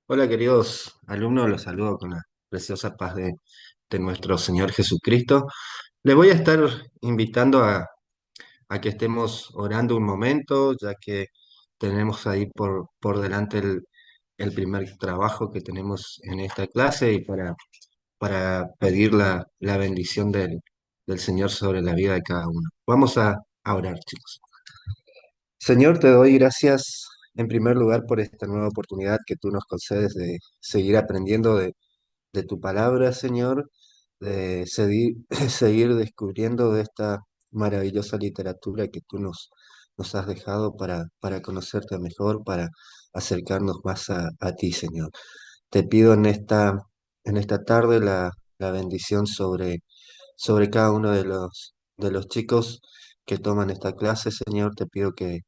Hola queridos alumnos, los saludo con la preciosa paz de nuestro Señor Jesucristo. Les voy a estar invitando a que estemos orando un momento, ya que tenemos ahí por delante el primer trabajo que tenemos en esta clase y para pedir la bendición del Señor sobre la vida de cada uno. Vamos a orar, chicos. Señor, te doy gracias en primer lugar por esta nueva oportunidad que tú nos concedes de seguir aprendiendo de tu palabra, Señor, de seguir descubriendo de esta maravillosa literatura que tú nos has dejado para conocerte mejor, para acercarnos más a ti, Señor. Te pido en esta tarde la bendición sobre cada uno de los chicos que toman esta clase, Señor. Te pido que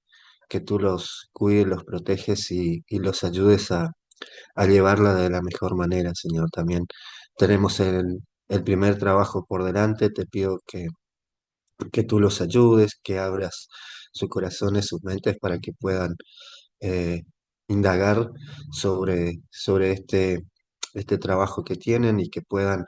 tú los cuides, los proteges y los ayudes a llevarla de la mejor manera, Señor. También tenemos el primer trabajo por delante. Te pido que tú los ayudes, que abras sus corazones, sus mentes para que puedan eh, indagar sobre este trabajo que tienen y que puedan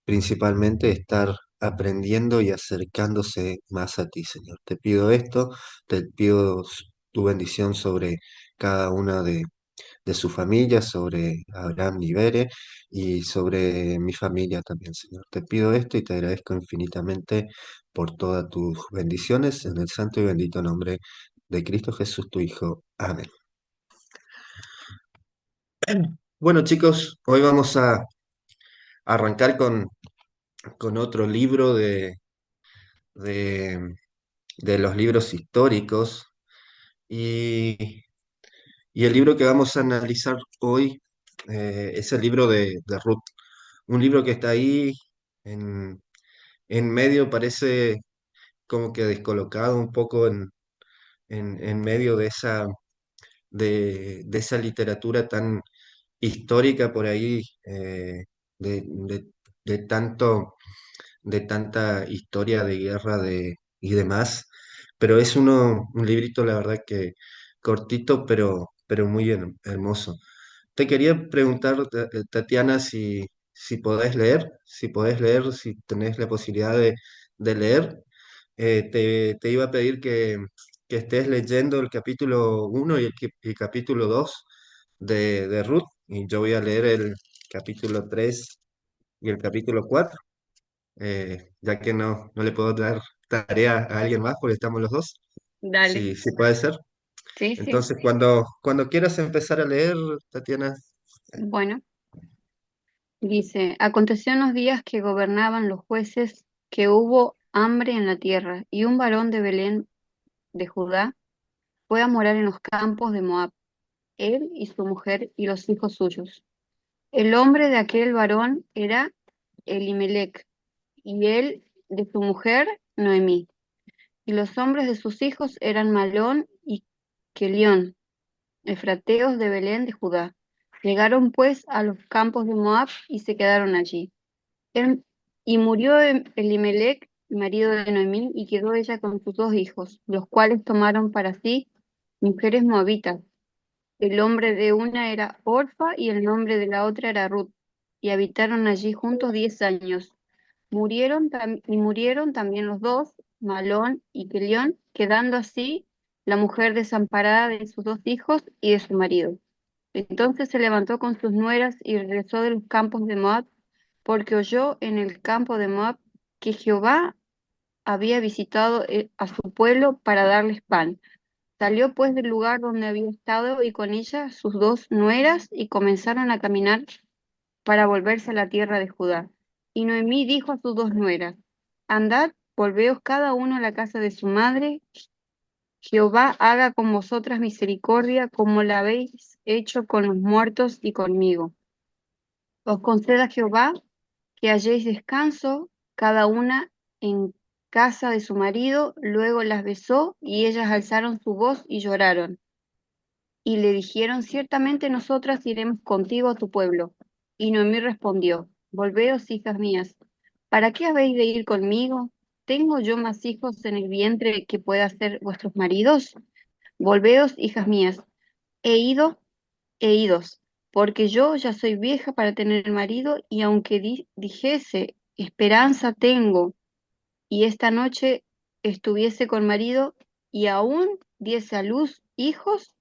principalmente estar aprendiendo y acercándose más a ti, Señor. Te pido esto, te pido tu bendición sobre cada una de su familia, sobre Abraham y Bere y sobre mi familia también, Señor. Te pido esto y te agradezco infinitamente por todas tus bendiciones en el santo y bendito nombre de Cristo Jesús, tu Hijo. Amén. Bueno, chicos, hoy vamos a arrancar con otro libro de, de los libros históricos y, y el libro que vamos a analizar hoy es el libro de Ruth. Un libro que está ahí en, en medio, parece como que descolocado un poco en medio de esa literatura tan histórica por ahí, de, de- de tanto, de tanta historia de guerra y demás. Pero es un librito, la verdad que cortito, pero muy hermoso. Te quería preguntar, Tatiana, si podés leer, si tenés la posibilidad de leer. Te iba a pedir que estés leyendo el capítulo uno y el capítulo 2 de Ruth, y yo voy a leer el capítulo 3 y el capítulo 4, ya que no le puedo dar tarea a alguien más porque estamos los dos, Dale, si puede ser. sí, sí. Entonces, cuando quieras empezar a leer, Tatiana. Bueno, dice, aconteció en los días que gobernaban los jueces que hubo hambre en la tierra, y un varón de Belén de Judá fue a morar en los campos de Moab, él y su mujer y los hijos suyos. El hombre de aquel varón era Elimelec, y él de su mujer Noemí, y los hombres de sus hijos eran Malón y Kelión, efrateos de Belén de Judá. Llegaron pues a los campos de Moab y se quedaron allí. Él- y murió Elimelec, marido de Noemí, y quedó ella con sus dos hijos, los cuales tomaron para sí mujeres moabitas. El nombre de una era Orfa y el nombre de la otra era Ruth, y habitaron allí juntos 10 años. Murieron también los dos, Malón y Kelión, quedando así la mujer desamparada de sus dos hijos y de su marido. Entonces se levantó con sus nueras y regresó de los campos de Moab, porque oyó en el campo de Moab que Jehová había visitado a su pueblo para darles pan. Salió pues del lugar donde había estado y con ella sus dos nueras y comenzaron a caminar para volverse a la tierra de Judá. Y Noemí dijo a sus dos nueras, andad, volveos cada uno a la casa de su madre. Jehová haga con vosotras misericordia como la habéis hecho con los muertos y conmigo. Os conceda Jehová que halléis descanso, cada una en casa de su marido. Luego las besó y ellas alzaron su voz y lloraron. Y le dijeron, ciertamente nosotras iremos contigo a tu pueblo. Y Noemí respondió, volveos, hijas mías, ¿para qué habéis de ir conmigo? ¿Tengo yo más hijos en el vientre que pueda ser vuestros maridos? Volveos, hijas mías, he ido, he idos, porque yo ya soy vieja para tener marido, y aunque dijese, esperanza tengo, y esta noche estuviese con marido, y aún diese a luz hijos,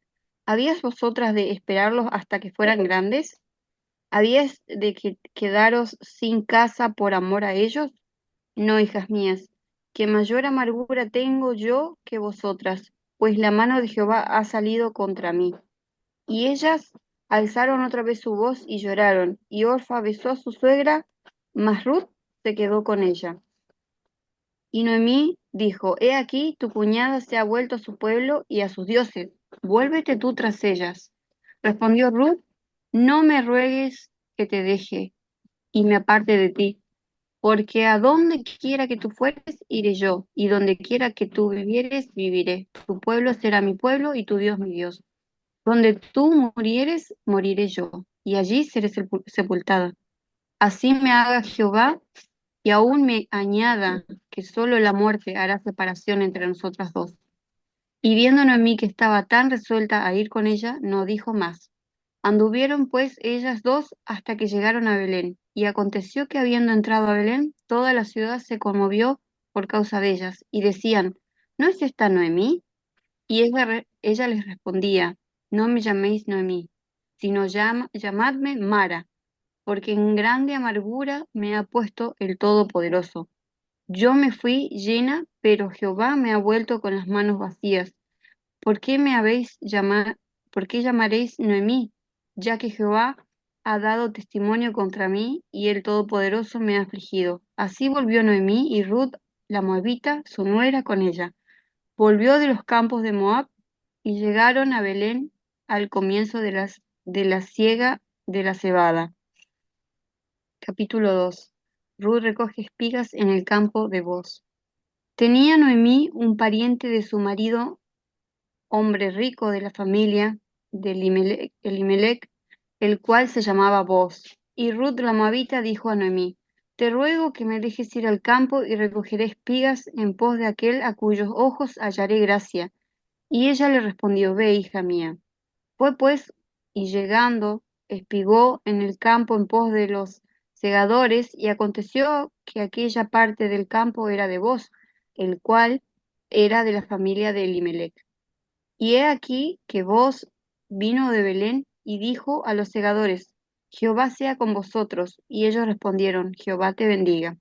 ¿habías vosotras de esperarlos hasta que fueran grandes? ¿Habías de quedaros sin casa por amor a ellos? No, hijas mías, que mayor amargura tengo yo que vosotras, pues la mano de Jehová ha salido contra mí. Y ellas alzaron otra vez su voz y lloraron, y Orfa besó a su suegra, mas Ruth se quedó con ella. Y Noemí dijo, he aquí, tu cuñada se ha vuelto a su pueblo y a sus dioses, vuélvete tú tras ellas. Respondió Ruth, no me ruegues que te deje y me aparte de ti, porque a donde quiera que tú fueres, iré yo, y donde quiera que tú vivieres, viviré. Tu pueblo será mi pueblo y tu Dios mi Dios. Donde tú murieres, moriré yo, y allí seré sepultada. Así me haga Jehová, y aún me añada que solo la muerte hará separación entre nosotras dos. Y viendo Noemí que estaba tan resuelta a ir con ella, no dijo más. Anduvieron pues ellas dos hasta que llegaron a Belén. Y aconteció que habiendo entrado a Belén, toda la ciudad se conmovió por causa de ellas, y decían, ¿no es esta Noemí? Y ella les respondía, no me llaméis Noemí, sino llamadme Mara, porque en grande amargura me ha puesto el Todopoderoso. Yo me fui llena, pero Jehová me ha vuelto con las manos vacías. ¿Por qué me habéis llamado, por qué llamaréis Noemí? Ya que Jehová ha dado testimonio contra mí y el Todopoderoso me ha afligido. Así volvió Noemí y Ruth, la moabita, su nuera, con ella. Volvió de los campos de Moab y llegaron a Belén al comienzo de la siega de la cebada. Capítulo 2. Ruth recoge espigas en el campo de Booz. Tenía Noemí un pariente de su marido, hombre rico de la familia de Elimelech, el cual se llamaba Booz. Y Ruth la moabita dijo a Noemí, te ruego que me dejes ir al campo y recogeré espigas en pos de aquel a cuyos ojos hallaré gracia. Y ella le respondió, ve, hija mía. Fue pues, y llegando, espigó en el campo en pos de los segadores, y aconteció que aquella parte del campo era de Booz, el cual era de la familia de Elimelech. Y he aquí que Booz vino de Belén y dijo a los segadores, Jehová sea con vosotros. Y ellos respondieron, Jehová te bendiga.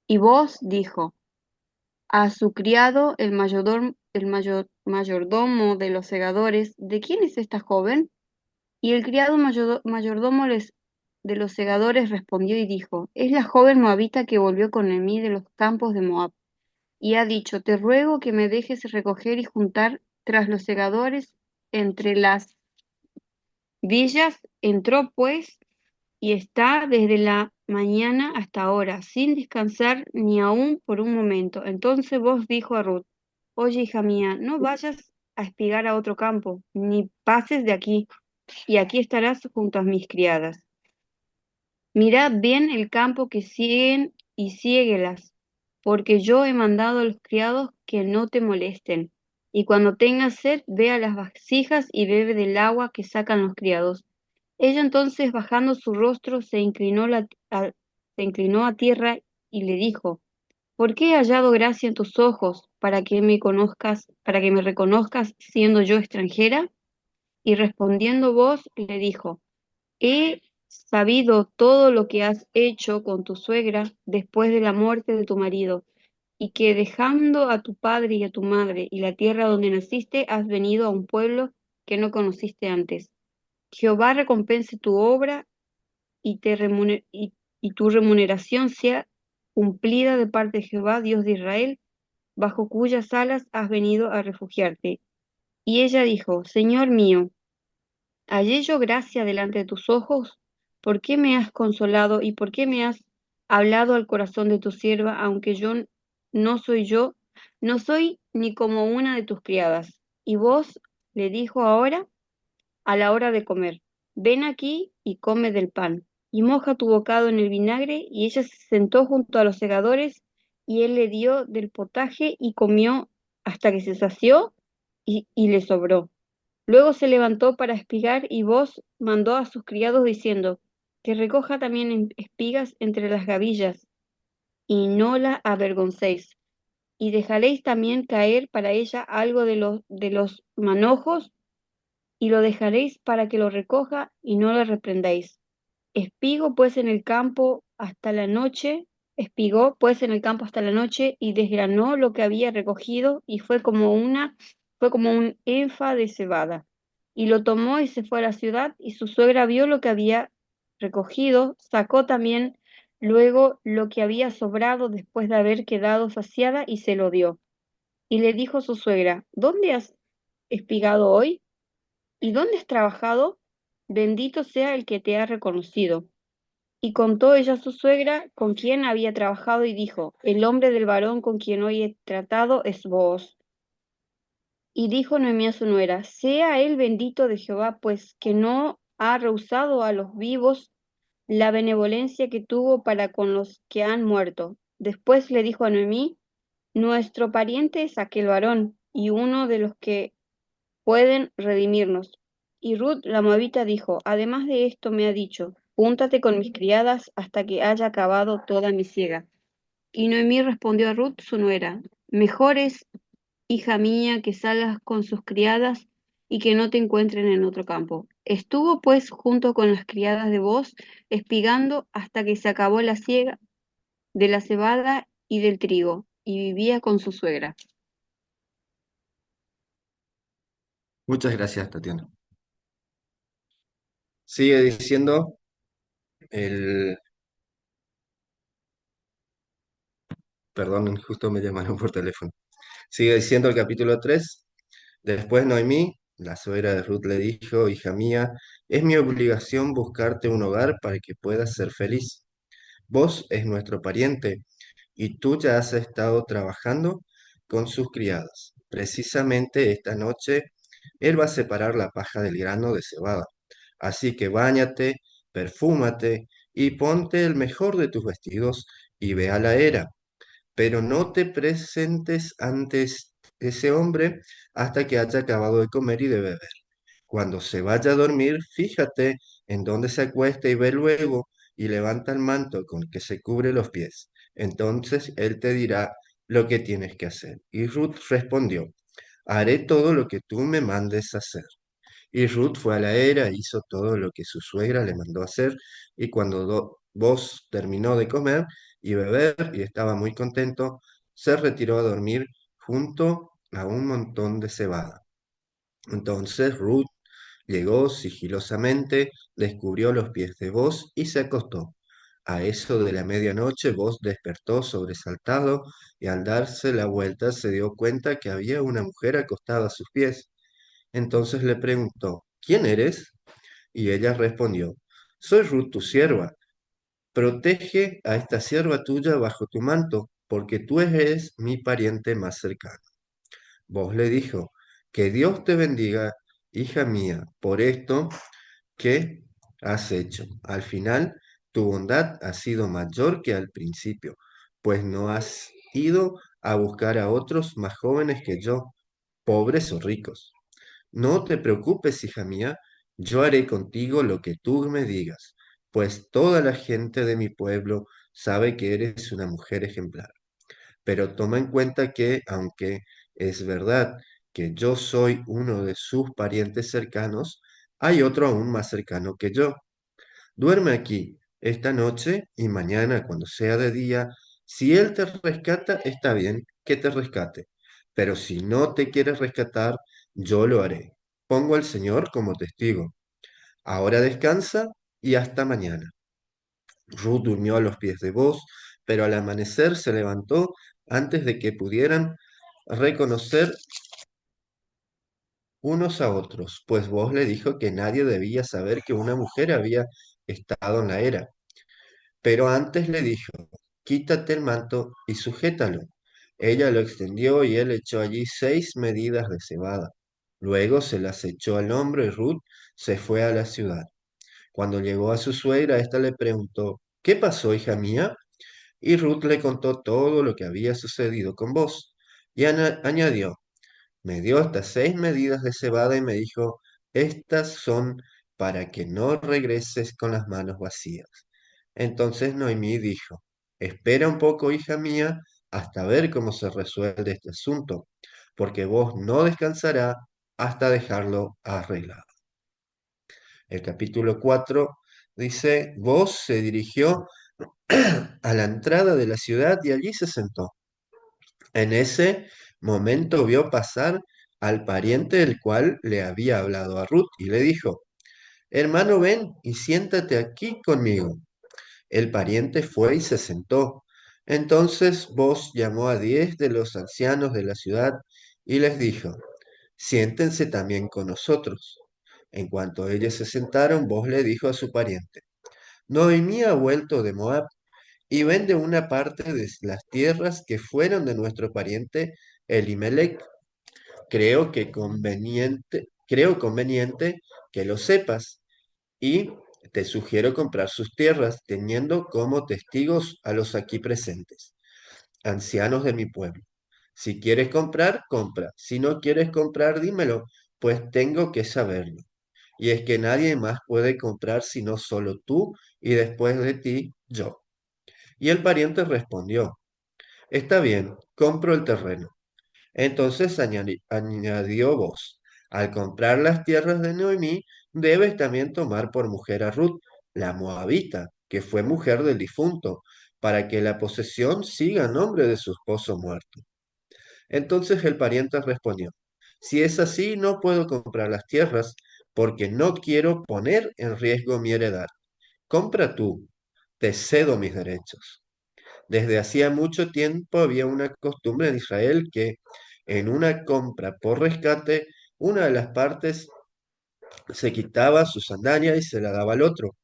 Y Booz dijo a su criado, mayordomo de los segadores, ¿de quién es esta joven? Y el criado mayordomo de los segadores respondió y dijo, es la joven moabita que volvió con Noemí de los campos de Moab. Y ha dicho, te ruego que me dejes recoger y juntar tras los segadores entre las villas. Entró pues y está desde la mañana hasta ahora, sin descansar ni aún por un momento. Entonces vos dijo a Ruth, oye, hija mía, no vayas a espigar a otro campo, ni pases de aquí, y aquí estarás junto a mis criadas. Mirad bien el campo que siguen y siéguelas, porque yo he mandado a los criados que no te molesten. Y cuando tengas sed, ve a las vasijas y bebe del agua que sacan los criados. Ella entonces, bajando su rostro, se inclinó a tierra y le dijo, ¿por qué he hallado gracia en tus ojos para que me conozcas, para que me reconozcas siendo yo extranjera? Y respondiendo vos, le dijo, he sabido todo lo que has hecho con tu suegra después de la muerte de tu marido, y que dejando a tu padre y a tu madre y la tierra donde naciste, has venido a un pueblo que no conociste antes. Jehová recompense tu obra y tu remuneración sea cumplida de parte de Jehová, Dios de Israel, bajo cuyas alas has venido a refugiarte. Y ella dijo, Señor mío, ¿hallé yo gracia delante de tus ojos? ¿Por qué me has consolado y por qué me has hablado al corazón de tu sierva, aunque yo, no soy ni como una de tus criadas? Y vos le dijo ahora, a la hora de comer, ven aquí y come del pan, y moja tu bocado en el vinagre, y ella se sentó junto a los segadores, y él le dio del potaje y comió hasta que se sació, y le sobró. Luego se levantó para espigar y vos mandó a sus criados diciendo, que recoja también espigas entre las gavillas, y no la avergoncéis. Y dejaréis también caer para ella algo de los manojos, y lo dejaréis para que lo recoja, y no le reprendáis. Espigo pues en el campo hasta la noche, espigó pues en el campo hasta la noche, y desgranó lo que había recogido, y fue como un efa de cebada. Y lo tomó y se fue a la ciudad, y su suegra vio lo que había recogido, sacó también luego lo que había sobrado después de haber quedado saciada, y se lo dio. Y le dijo su suegra, ¿dónde has espigado hoy? ¿Y dónde has trabajado? Bendito sea el que te ha reconocido. Y contó ella a su suegra con quien había trabajado y dijo, el hombre del varón con quien hoy he tratado es vos. Y dijo Noemí a su nuera, sea él bendito de Jehová, pues que no ha rehusado a los vivos la benevolencia que tuvo para con los que han muerto. Después le dijo a Noemí, nuestro pariente es aquel varón, y uno de los que pueden redimirnos. Y Ruth la moabita dijo, además de esto me ha dicho, júntate con mis criadas hasta que haya acabado toda mi siega. Y Noemí respondió a Ruth su nuera, mejor es, hija mía, que salgas con sus criadas y que no te encuentren en otro campo. Estuvo pues junto con las criadas de Booz, espigando hasta que se acabó la siega de la cebada y del trigo, y vivía con su suegra. Muchas gracias, Tatiana. Sigue diciendo el... Perdón, justo me llamaron por teléfono. Sigue diciendo el capítulo 3. Después Noemí, la suegra de Ruth, le dijo, hija mía, es mi obligación buscarte un hogar para que puedas ser feliz. Vos es nuestro pariente y tú ya has estado trabajando con sus criadas. Precisamente esta noche él va a separar la paja del grano de cebada. Así que báñate, perfúmate y ponte el mejor de tus vestidos y ve a la era. Pero no te presentes ante ese hombre hasta que haya acabado de comer y de beber. Cuando se vaya a dormir, fíjate en dónde se acuesta y ve luego y levanta el manto con que se cubre los pies. Entonces él te dirá lo que tienes que hacer. Y Ruth respondió, haré todo lo que tú me mandes hacer. Y Ruth fue a la era e hizo todo lo que su suegra le mandó hacer. Y cuando vos terminó de comer y beber y estaba muy contento, se retiró a dormir junto a un montón de cebada. Entonces Ruth llegó sigilosamente, descubrió los pies de Boz y se acostó. A eso de la medianoche, Boz despertó sobresaltado y al darse la vuelta se dio cuenta que había una mujer acostada a sus pies. Entonces le preguntó, ¿quién eres? Y ella respondió, soy Ruth, tu sierva. Protege a esta sierva tuya bajo tu manto, porque tú eres mi pariente más cercano. Vos le dijo, que Dios te bendiga, hija mía, por esto que has hecho. Al final, tu bondad ha sido mayor que al principio, pues no has ido a buscar a otros más jóvenes que yo, pobres o ricos. No te preocupes, hija mía, yo haré contigo lo que tú me digas, pues toda la gente de mi pueblo sabe que eres una mujer ejemplar. Pero toma en cuenta que, aunque es verdad que yo soy uno de sus parientes cercanos, hay otro aún más cercano que yo. Duerme aquí esta noche y mañana, cuando sea de día, si él te rescata, está bien que te rescate. Pero si no te quieres rescatar, yo lo haré. Pongo al Señor como testigo. Ahora descansa y hasta mañana. Ruth durmió a los pies de Boz, pero al amanecer se levantó antes de que pudieran reconocer unos a otros, pues Boz le dijo que nadie debía saber que una mujer había estado en la era. Pero antes le dijo, quítate el manto y sujétalo. Ella lo extendió y él echó allí 6 medidas de cebada. Luego se las echó al hombro y Ruth se fue a la ciudad. Cuando llegó a su suegra, ésta le preguntó, ¿qué pasó, hija mía? Y Ruth le contó todo lo que había sucedido con vos. Y añadió, me dio hasta 6 medidas de cebada y me dijo, estas son para que no regreses con las manos vacías. Entonces Noemí dijo, espera un poco, hija mía, hasta ver cómo se resuelve este asunto, porque vos no descansará hasta dejarlo arreglado. El capítulo 4 dice, vos se dirigió a la entrada de la ciudad y allí se sentó. En ese momento vio pasar al pariente el cual le había hablado a Ruth y le dijo, hermano, ven y siéntate aquí conmigo. El pariente fue y se sentó. Entonces vos llamó a 10 de los ancianos de la ciudad y les dijo, siéntense también con nosotros. En cuanto ellos se sentaron, vos le dijo a su pariente, Noemí ha vuelto de Moab y vende una parte de las tierras que fueron de nuestro pariente Elimelech. Creo conveniente que lo sepas y te sugiero comprar sus tierras, teniendo como testigos a los aquí presentes, ancianos de mi pueblo. Si quieres comprar, compra. Si no quieres comprar, dímelo, pues tengo que saberlo. Y es que nadie más puede comprar sino solo tú y después de ti yo. Y el pariente respondió, está bien, compro el terreno. Entonces añadió vos, al comprar las tierras de Noemí, debes también tomar por mujer a Ruth, la moabita, que fue mujer del difunto, para que la posesión siga a nombre de su esposo muerto. Entonces el pariente respondió, si es así, no puedo comprar las tierras, porque no quiero poner en riesgo mi heredad. Compra tú, te cedo mis derechos. Desde hacía mucho tiempo había una costumbre en Israel que en una compra por rescate, una de las partes se quitaba su sandalia y se la daba al otro.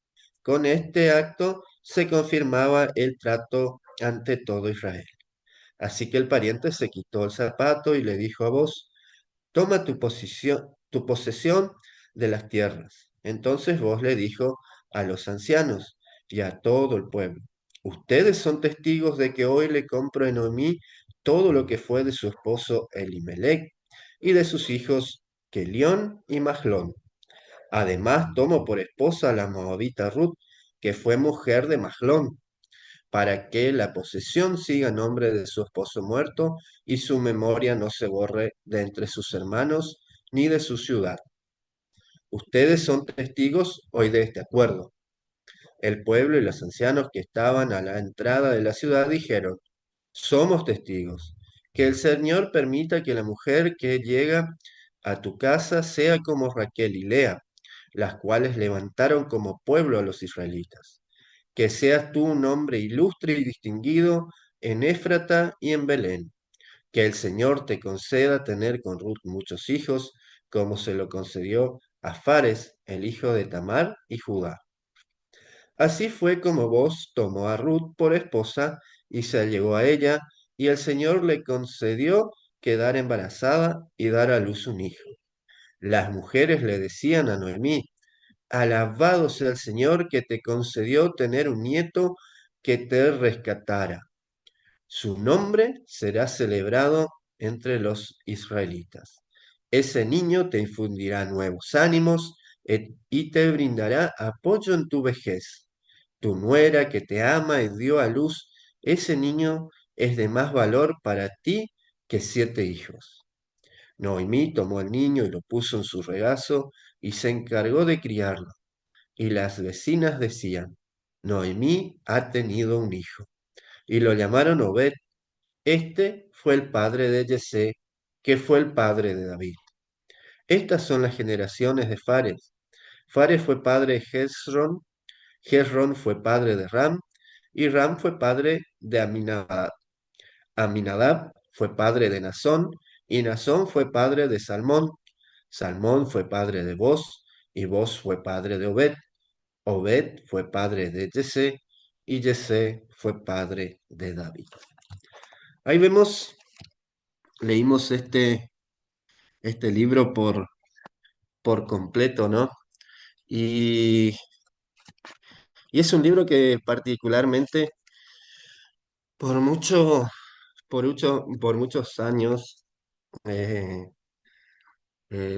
Con este acto se confirmaba el trato ante todo Israel. Así que el pariente se quitó el zapato y le dijo a vos, toma tu posesión de las tierras. Entonces vos le dijo a los ancianos y a todo el pueblo, ustedes son testigos de que hoy le compro a Noemí todo lo que fue de su esposo Elimelech y de sus hijos Kelión y Mahlón. Además tomo por esposa a la moabita Ruth, que fue mujer de Mahlón, para que la posesión siga a nombre de su esposo muerto y su memoria no se borre de entre sus hermanos ni de su ciudad. Ustedes son testigos hoy de este acuerdo. El pueblo y los ancianos que estaban a la entrada de la ciudad dijeron, somos testigos. Que el Señor permita que la mujer que llega a tu casa sea como Raquel y Lea, las cuales levantaron como pueblo a los israelitas. Que seas tú un hombre ilustre y distinguido en Éfrata y en Belén. Que el Señor te conceda tener con Ruth muchos hijos, como se lo concedió a Fares, el hijo de Tamar y Judá. Así fue como vos tomó a Ruth por esposa y se allegó a ella, y el Señor le concedió quedar embarazada y dar a luz un hijo. Las mujeres le decían a Noemí, alabado sea el Señor que te concedió tener un nieto que te rescatara. Su nombre será celebrado entre los israelitas. Ese niño te infundirá nuevos ánimos y te brindará apoyo en tu vejez. Tu nuera que te ama y dio a luz, ese niño es de más valor para ti que 7 hijos. Noemí tomó al niño y lo puso en su regazo y se encargó de criarlo. Y las vecinas decían, Noemí ha tenido un hijo. Y lo llamaron Obed. Este fue el padre de Yesé, que fue el padre de David. Estas son las generaciones de Fares. Fares fue padre de Hezrón, Hezrón fue padre de Ram, y Ram fue padre de Aminadab. Aminadab fue padre de Nazón, y Nazón fue padre de Salmón. Salmón fue padre de Boz, y Boz fue padre de Obed. Obed fue padre de Yesé, y Yesé fue padre de David. Ahí vemos, leímos este libro por completo, ¿no? Y, y es un libro que particularmente por mucho, por muchos años,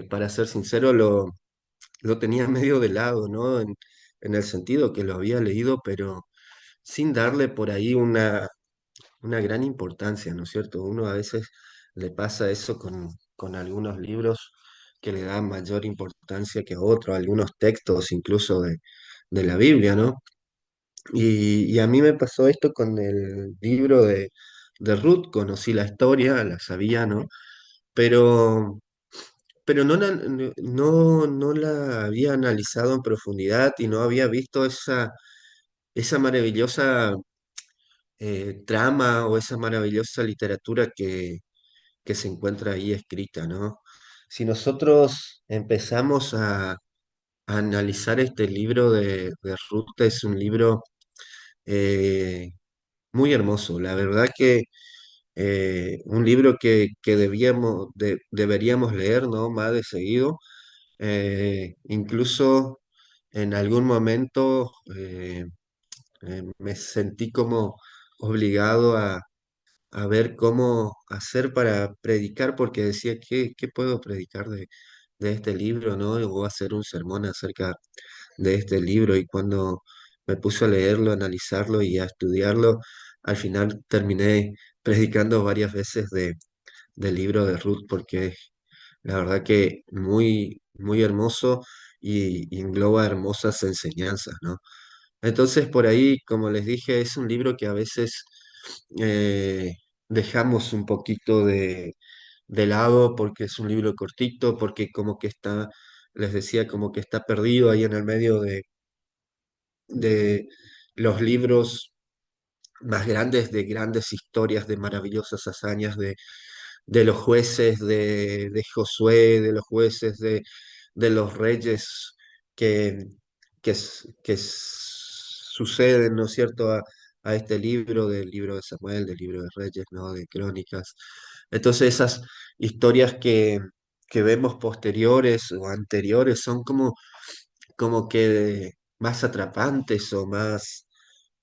para ser sincero, lo tenía medio de lado, ¿no? En el sentido que lo había leído, pero sin darle por ahí una gran importancia, ¿no es cierto? Uno a veces le pasa eso con algunos libros que le dan mayor importancia que a otros, algunos textos incluso de la Biblia, ¿no? Y a mí me pasó esto con el libro de Ruth, conocí la historia, la sabía, ¿no? Pero, pero no la había analizado en profundidad y no había visto esa maravillosa trama o esa maravillosa literatura que se encuentra ahí escrita, ¿no? Si nosotros empezamos a analizar este libro de Ruth, es un libro eh, muy hermoso. La verdad que un libro que deberíamos leer, ¿no? Más de seguido. Incluso en algún momento me sentí como obligado a ver cómo hacer para predicar, porque decía, ¿qué puedo predicar de este libro, ¿no? O hacer un sermón acerca de este libro. Y cuando me puse a leerlo, a analizarlo y a estudiarlo, al final terminé predicando varias veces del libro de Ruth, porque la verdad que muy hermoso y engloba hermosas enseñanzas, ¿no? Entonces, por ahí, como les dije, es un libro que a veces eh, dejamos un poquito de lado porque es un libro cortito, porque como que está, les decía, como que está perdido ahí en el medio de los libros más grandes, de grandes historias, de maravillosas hazañas de los jueces de Josué, de los jueces de los reyes que, que suceden, ¿no es cierto?, a este libro, del libro de Samuel, del libro de Reyes, ¿no?, de Crónicas. Entonces esas historias que vemos posteriores o anteriores son como que más atrapantes o más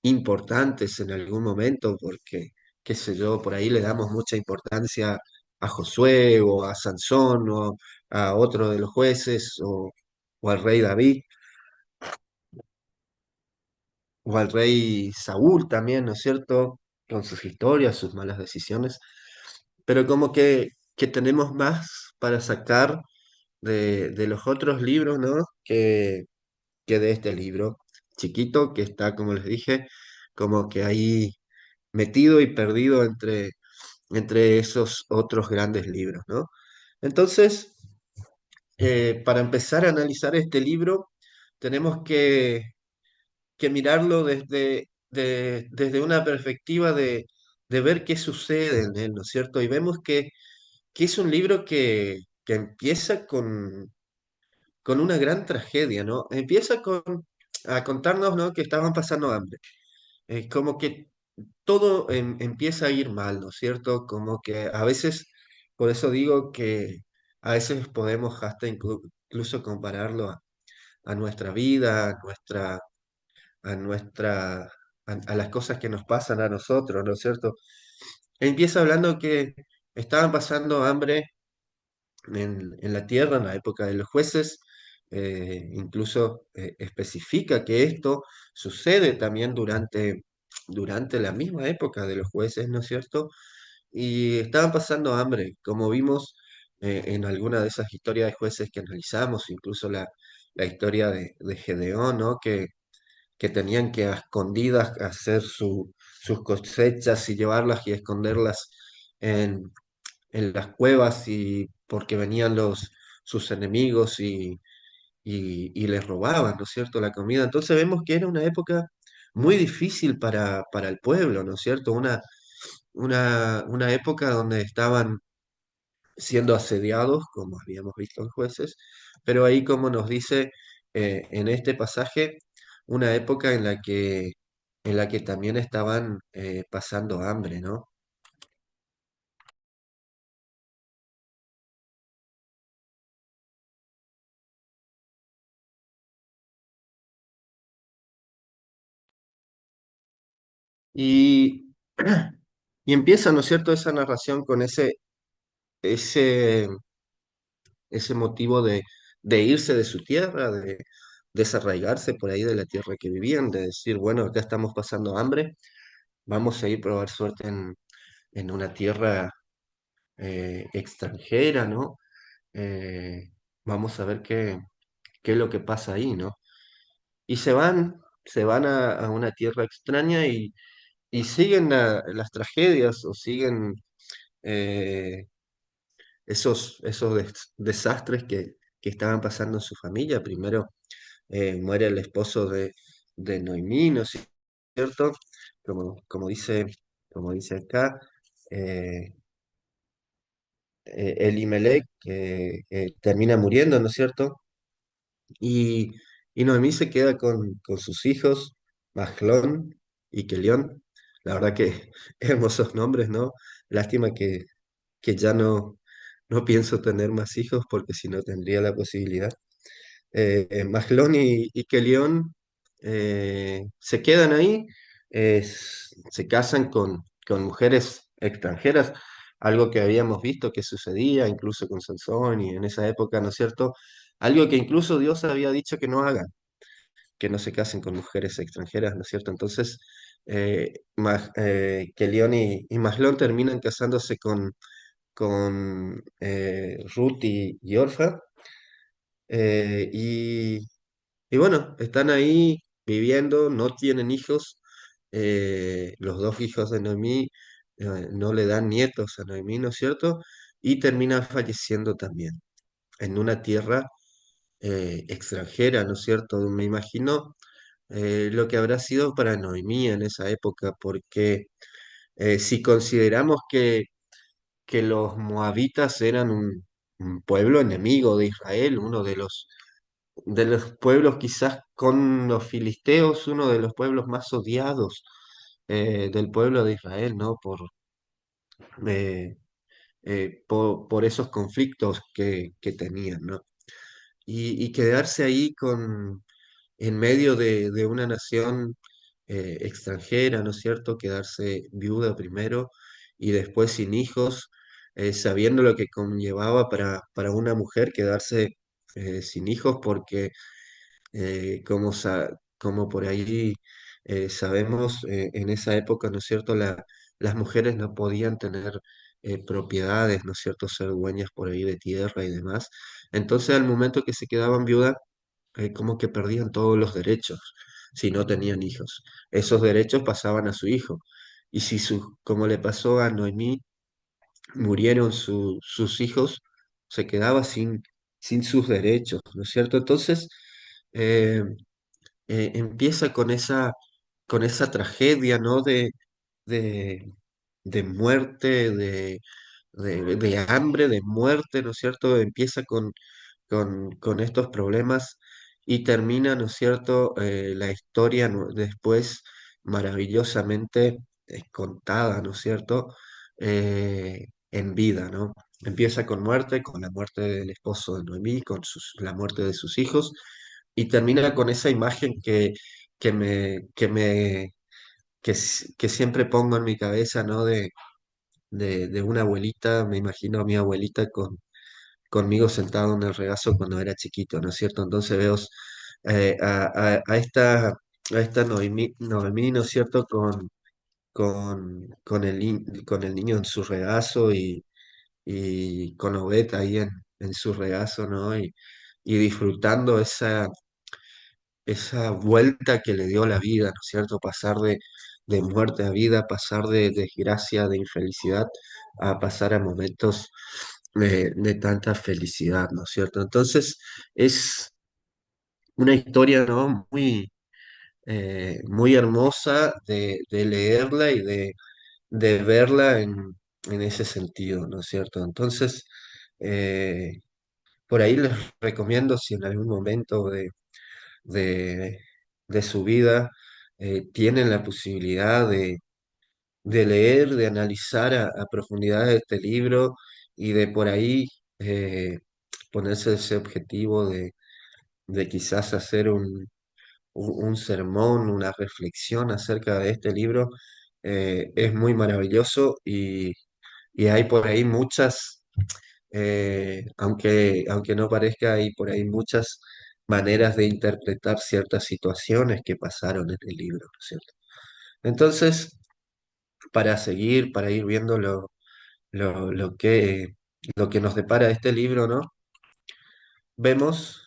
importantes en algún momento, porque, qué sé yo, por ahí le damos mucha importancia a Josué o a Sansón o a otro de los jueces o al rey David o al rey Saúl también, ¿no es cierto? Con sus historias, sus malas decisiones, pero como que tenemos más para sacar de los otros libros, ¿no? Que de este libro chiquito que está, como les dije, como que ahí metido y perdido entre esos otros grandes libros, ¿no? Entonces, para empezar a analizar este libro, tenemos que mirarlo desde una perspectiva de ver qué sucede en él, ¿no es cierto? Y vemos que es un libro que empieza con una gran tragedia, ¿no? Empieza a contarnos, ¿no?, que estaban pasando hambre. Como que todo empieza a ir mal, ¿no es cierto? Como que a veces, por eso digo que a veces podemos hasta incluso compararlo a nuestra vida, a nuestra, a las cosas que nos pasan a nosotros, ¿no es cierto? Empieza hablando que estaban pasando hambre en la tierra en la época de los jueces, incluso especifica que esto sucede también durante la misma época de los jueces, ¿no es cierto? Y estaban pasando hambre, como vimos en alguna de esas historias de jueces que analizamos, incluso la historia de Gedeón, ¿no? Que tenían que a escondidas hacer sus cosechas y llevarlas y esconderlas en las cuevas y porque venían sus enemigos y les robaban, ¿no es cierto?, la comida. Entonces vemos que era una época muy difícil para el pueblo, ¿no es cierto? Una época donde estaban siendo asediados, como habíamos visto en jueces, pero ahí como nos dice en este pasaje, una época en la que también estaban pasando hambre, ¿no? Y, y empieza, ¿no es cierto?, esa narración con ese, ese motivo de irse de su tierra, de desarraigarse por ahí de la tierra que vivían, de decir, bueno, acá estamos pasando hambre, vamos a ir a probar suerte en una tierra extranjera, ¿no? Eh, Vamos a ver qué es lo que pasa ahí, ¿no? Y se van a una tierra extraña y siguen las tragedias o siguen eh, esos desastres que estaban pasando en su familia. Primero muere el esposo de Noemí, ¿no es cierto? Como, como dice acá, eh, Elimelec termina muriendo, ¿no es cierto? Y, y Noemí se queda con sus hijos, Mahlón y Kelión. La verdad que hermosos nombres, ¿no? Lástima que ya no pienso tener más hijos porque si no tendría la posibilidad. Mahlón y Kelión se quedan ahí, se casan con mujeres extranjeras, algo que habíamos visto que sucedía incluso con Sansón y en esa época, ¿no es cierto? Algo que incluso Dios había dicho que no hagan, que no se casen con mujeres extranjeras, ¿no es cierto? Entonces, Kelión y Mahlón terminan casándose con Ruth y Orfa. eh, y, y bueno, están ahí viviendo, no tienen hijos. Los dos hijos de Noemí no le dan nietos a Noemí, ¿no es cierto? Y termina falleciendo también en una tierra extranjera, ¿no es cierto? Me imagino lo que habrá sido para Noemí en esa época, porque si consideramos que los moabitas eran un pueblo enemigo de Israel, uno de los pueblos quizás con los filisteos, uno de los pueblos más odiados del pueblo de Israel, ¿no? Eh, por esos conflictos que tenían, ¿no? Y quedarse ahí en medio de una nación extranjera, ¿no es cierto? Quedarse viuda primero y después sin hijos, sabiendo lo que conllevaba para una mujer quedarse sin hijos, porque como por ahí sabemos, en esa época, ¿no es cierto? Las mujeres no podían tener propiedades, ¿no es cierto? Ser dueñas por ahí de tierra y demás. Entonces, al momento que se quedaban viudas, como que perdían todos los derechos si no tenían hijos. Esos derechos pasaban a su hijo. Y si como le pasó a Noemí, murieron sus hijos, se quedaba sin sus derechos, ¿no es cierto? Entonces, eh, empieza con esa tragedia, ¿no? De, de muerte, de hambre, de muerte, ¿no es cierto? Empieza con estos problemas y termina, ¿no es cierto? La historia después maravillosamente contada, ¿no es cierto? En vida, ¿no? Empieza con muerte, con la muerte del esposo de Noemí, la muerte de sus hijos, y termina con esa imagen que me, que me, que siempre pongo en mi cabeza, ¿no? De una abuelita, me imagino a mi abuelita conmigo sentado en el regazo cuando era chiquito, ¿no es cierto? Entonces veo a esta Noemí, ¿no es cierto? Con el niño en su regazo y con Obed ahí en su regazo, ¿no? Y disfrutando esa vuelta que le dio la vida, ¿no es cierto? Pasar de muerte a vida, pasar de desgracia, de infelicidad, a pasar a momentos de tanta felicidad, ¿no es cierto? Entonces, es una historia, ¿no? Muy hermosa de leerla y de verla en ese sentido, ¿no es cierto? Entonces, eh, por ahí les recomiendo si en algún momento de, de su vida tienen la posibilidad de leer, de analizar a profundidad este libro y de por ahí eh, ponerse ese objetivo de quizás hacer un sermón, una reflexión acerca de este libro, es muy maravilloso y hay por ahí aunque no parezca, hay por ahí muchas maneras de interpretar ciertas situaciones que pasaron en el libro, ¿no es cierto? Entonces, para ir viendo lo, lo que, lo que nos depara este libro, ¿no? Vemos,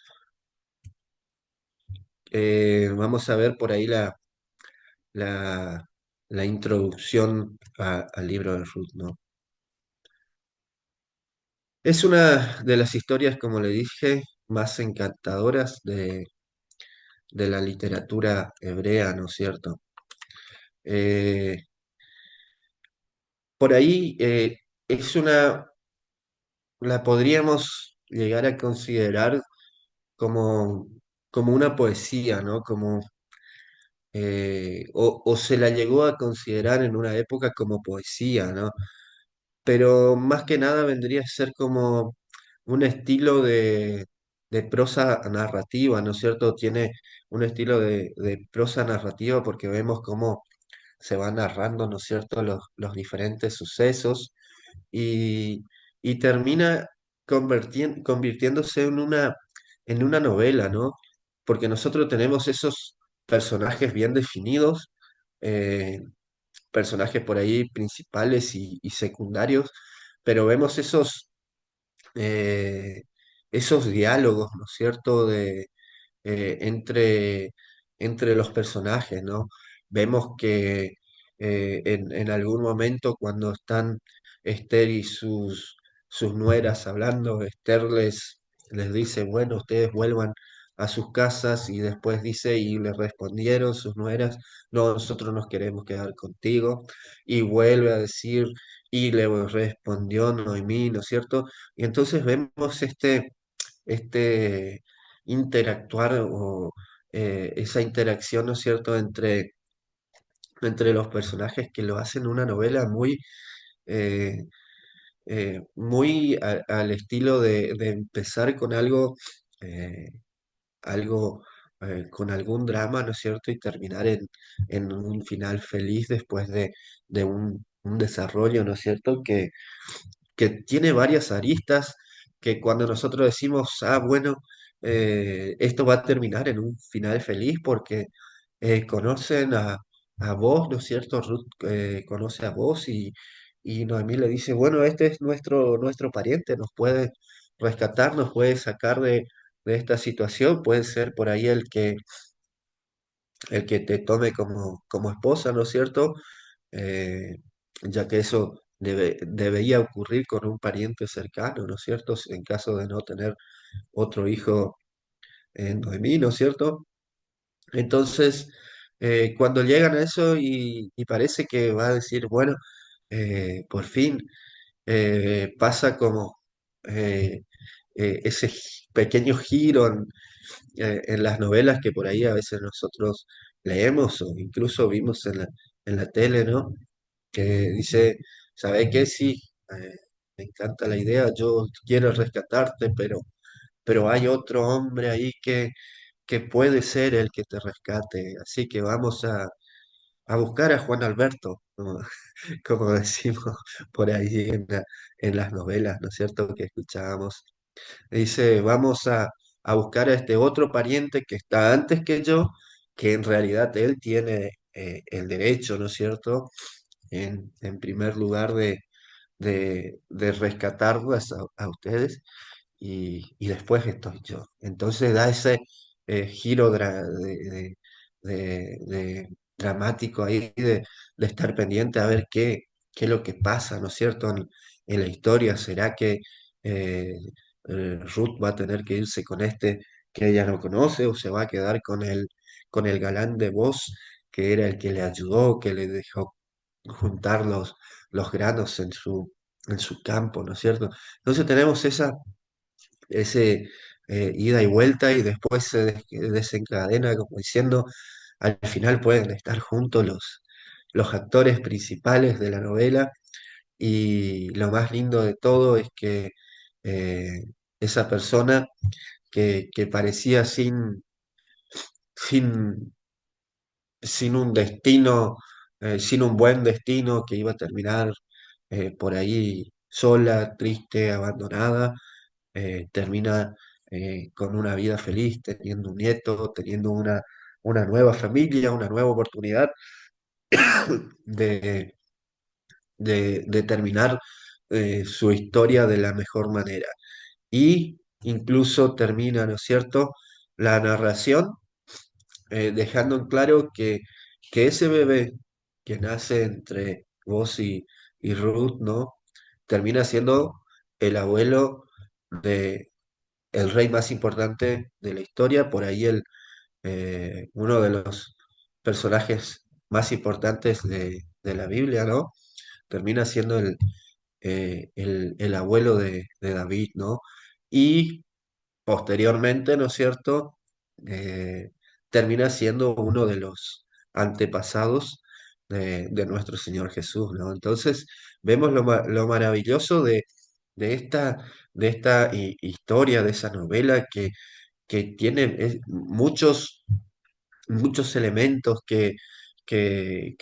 vamos a ver por ahí la, la introducción al libro de Ruth, ¿no? Es una de las historias, como le dije, más encantadoras de la literatura hebrea, ¿no es cierto? Eh, por ahí la podríamos llegar a considerar como, como una poesía, ¿no? O se la llegó a considerar en una época como poesía, ¿no? Pero más que nada vendría a ser como un estilo de prosa narrativa, ¿no es cierto? Tiene un estilo de prosa narrativa porque vemos cómo se van narrando, ¿no es cierto?, los diferentes sucesos y, y termina convirtiéndose en una novela, ¿no? Porque nosotros tenemos esos personajes bien definidos, eh, personajes por ahí principales y secundarios, pero vemos eh, esos diálogos, ¿no es cierto?, entre, entre los personajes, ¿no? Vemos que en algún momento cuando están Esther y sus nueras hablando, Esther les dice, bueno, ustedes vuelvan a sus casas y después dice, y le respondieron sus nueras, no, nosotros nos queremos quedar contigo, y vuelve a decir, y le respondió Noemí, ¿no es cierto? Y entonces vemos este interactuar o esa interacción, ¿no es cierto?, entre los personajes que lo hacen una novela eh, muy al estilo de empezar con eh, algo con algún drama, ¿no es cierto?, y terminar en un final feliz después de un desarrollo, ¿no es cierto?, que tiene varias aristas, que cuando nosotros decimos, ah, bueno, esto va a terminar en un final feliz porque conocen a vos, ¿no es cierto? Ruth conoce a vos y Noemí le dice, bueno, este es nuestro pariente, nos puede rescatar, nos puede sacar de esta situación, puede ser por ahí el que te tome como esposa, ¿no es cierto? eh, ya que eso debería ocurrir con un pariente cercano, ¿no es cierto? En caso de no tener otro hijo en Noemí, ¿no es cierto? Entonces, cuando llegan a eso y parece que va a decir, bueno, por fin pasa como eh, ese pequeño giro en las novelas que por ahí a veces nosotros leemos o incluso vimos en la tele, ¿no? Que dice, ¿sabes qué? Sí, eh, me encanta la idea, yo quiero rescatarte, pero hay otro hombre ahí que puede ser el que te rescate, así que vamos a buscar a Juan Alberto, como, como decimos por ahí en las novelas, ¿no es cierto?, que escuchábamos. Dice, vamos a buscar a este otro pariente que está antes que yo, que en realidad él tiene el derecho, ¿no es cierto?, en primer lugar de rescatarlas a ustedes y después estoy yo. Entonces da ese giro dramático ahí de estar pendiente a ver qué es lo que pasa, ¿no es cierto?, en la historia. ¿Será que eh, Ruth va a tener que irse con este que ella no conoce o se va a quedar con el galán de voz que era el que le ayudó, que le dejó juntar los granos en su campo, ¿no es cierto? Entonces tenemos ese ida y vuelta y después se desencadena como diciendo, al final pueden estar juntos los actores principales de la novela y lo más lindo de todo es que eh, esa persona que parecía sin, sin un destino, sin un buen destino que iba a terminar por ahí sola, triste, abandonada, termina con una vida feliz, teniendo un nieto, teniendo una nueva familia, una nueva oportunidad de, de terminar su historia de la mejor manera. Y incluso termina, ¿no es cierto?, la narración dejando en claro que ese bebé que nace entre vos y Ruth, ¿no? Termina siendo el abuelo de el rey más importante de la historia, por ahí uno de los personajes más importantes de la Biblia, ¿no? Termina siendo el abuelo de David, ¿no? Y posteriormente, ¿no es cierto? Eh, Termina siendo uno de los antepasados de nuestro Señor Jesús, ¿no? Entonces, vemos lo maravilloso de esta historia, de esa novela que tiene muchos elementos que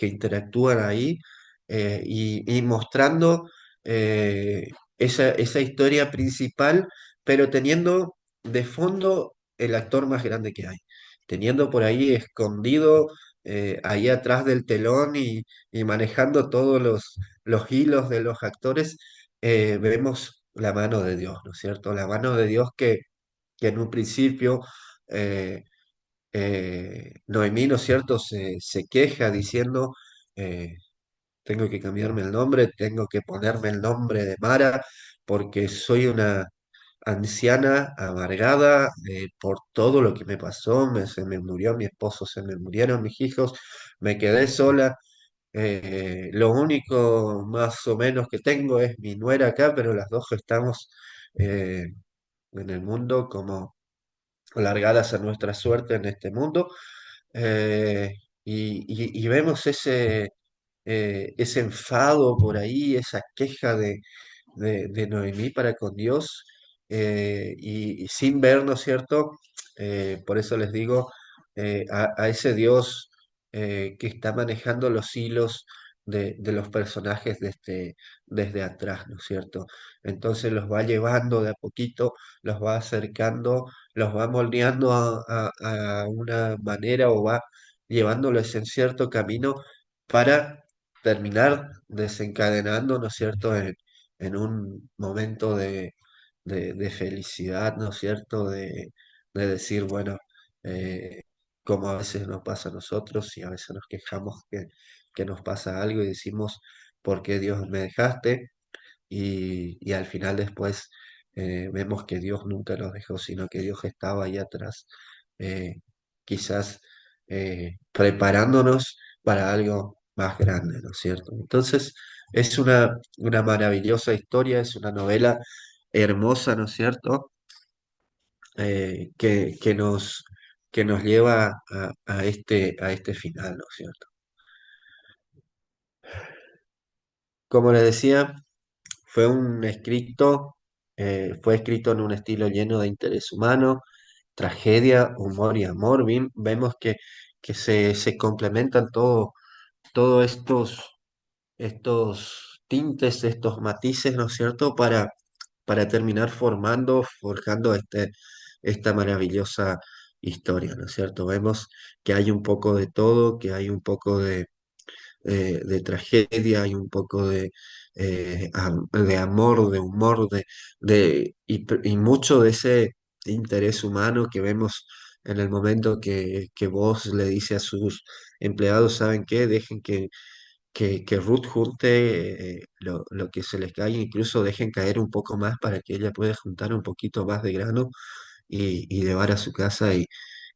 interactúan ahí y mostrando esa historia principal, pero teniendo de fondo el actor más grande que hay, teniendo por ahí escondido ahí atrás del telón y manejando todos los hilos de los actores, vemos la mano de Dios, ¿no es cierto? La mano de Dios que en un principio... eh, Noemí, ¿no es cierto?, se queja diciendo, eh, tengo que cambiarme el nombre, tengo que ponerme el nombre de Mara, porque soy una anciana amargada por todo lo que me pasó, se me murió mi esposo, se me murieron mis hijos, me quedé sola. Lo único más o menos que tengo es mi nuera acá, pero las dos estamos en el mundo como largadas a nuestra suerte en este mundo. Eh, y vemos ese enfado por ahí, esa queja de Noemí para con Dios, y sin ver, ¿no es cierto? Por eso les digo, a ese Dios que está manejando los hilos de los personajes desde atrás, ¿no es cierto? Entonces los va llevando de a poquito, los va acercando, los va moldeando a una manera o va llevándolos en cierto camino para terminar desencadenando, ¿no es cierto?, en un momento de felicidad, ¿no es cierto?, de decir, bueno, eh, como a veces nos pasa a nosotros y a veces nos quejamos que nos pasa algo y decimos, ¿por qué Dios me dejaste? Y al final después vemos que Dios nunca nos dejó, sino que Dios estaba ahí atrás, eh, quizás preparándonos para algo más grande, ¿no es cierto? Entonces, es una maravillosa historia, es una novela hermosa, ¿no es cierto? Que nos lleva a este final, ¿no es cierto? Como les decía, fue escrito en un estilo lleno de interés humano, tragedia, humor y amor. Vemos que se complementan todos estos tintes, estos matices, ¿no es cierto?, para terminar forjando esta maravillosa historia, ¿no es cierto? Vemos que hay un poco de todo, que hay un poco de tragedia, hay un poco de amor, de humor, y mucho de ese interés humano que vemos en el momento que vos le dice a sus empleados, ¿saben qué? Dejen que Ruth junte lo que se les cae, incluso dejen caer un poco más para que ella pueda juntar un poquito más de grano y llevar a su casa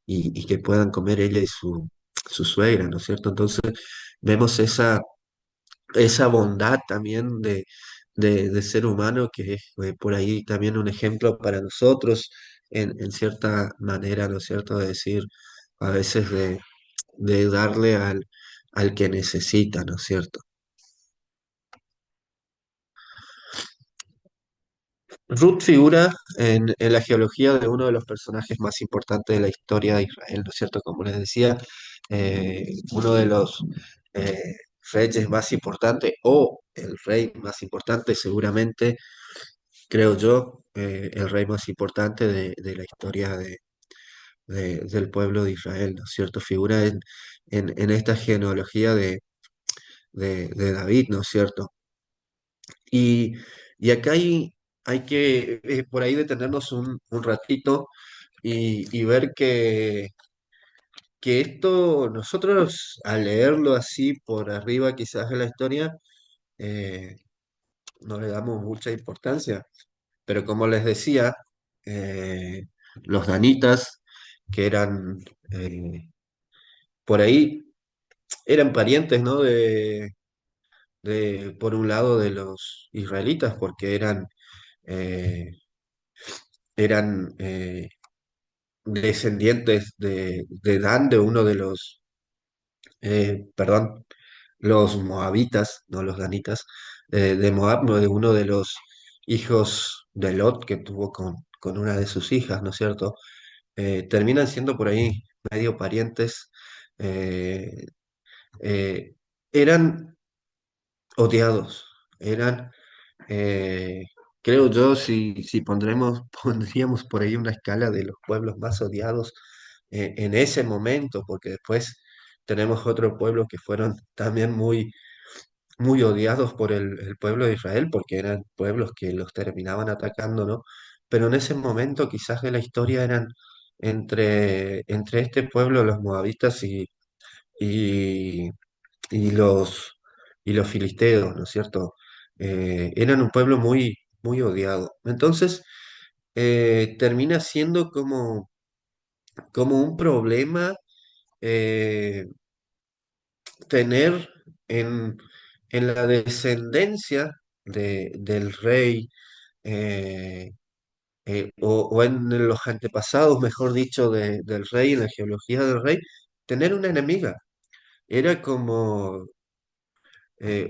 y que puedan comer ella y su suegra, ¿no es cierto? Entonces vemos esa bondad también de ser humano que es por ahí también un ejemplo para nosotros en cierta manera, ¿no es cierto? De decir, a veces de darle al que necesita, ¿no es cierto? Ruth figura en la geología de uno de los personajes más importantes de la historia de Israel, ¿no es cierto? Como les decía, uno de los reyes más importantes o el rey más importante, seguramente, creo yo, el rey más importante de la historia del pueblo de Israel, ¿no es cierto? Figura en esta genealogía de David, ¿no es cierto? Y, y acá hay que por ahí detenernos un ratito y ver que esto, nosotros al leerlo así por arriba quizás de la historia, eh, no le damos mucha importancia, pero como les decía, eh, los danitas, que eran por ahí, eran parientes, ¿no? Por un lado, de los israelitas, porque eh, eran descendientes de Dan, de uno de perdón, los moabitas, no los danitas, de Moab, no, de uno de los hijos de Lot que tuvo con una de sus hijas, ¿no es cierto? Terminan siendo por ahí medio parientes. eh, eh, Eran odiados, eran, eh, creo yo, si pondríamos por ahí una escala de los pueblos más odiados en ese momento, porque después tenemos otros pueblos que fueron también muy odiados por el pueblo de Israel, porque eran pueblos que los terminaban atacando, ¿no? Pero en ese momento quizás de la historia eran entre este pueblo, los moabitas y, y los, y los filisteos, ¿no es cierto? Eran un pueblo muy odiado. Entonces, termina siendo como un problema eh, tener en, en la descendencia del rey, eh, o en los antepasados, mejor dicho, del rey, en la geología del rey, tener una enemiga. Era como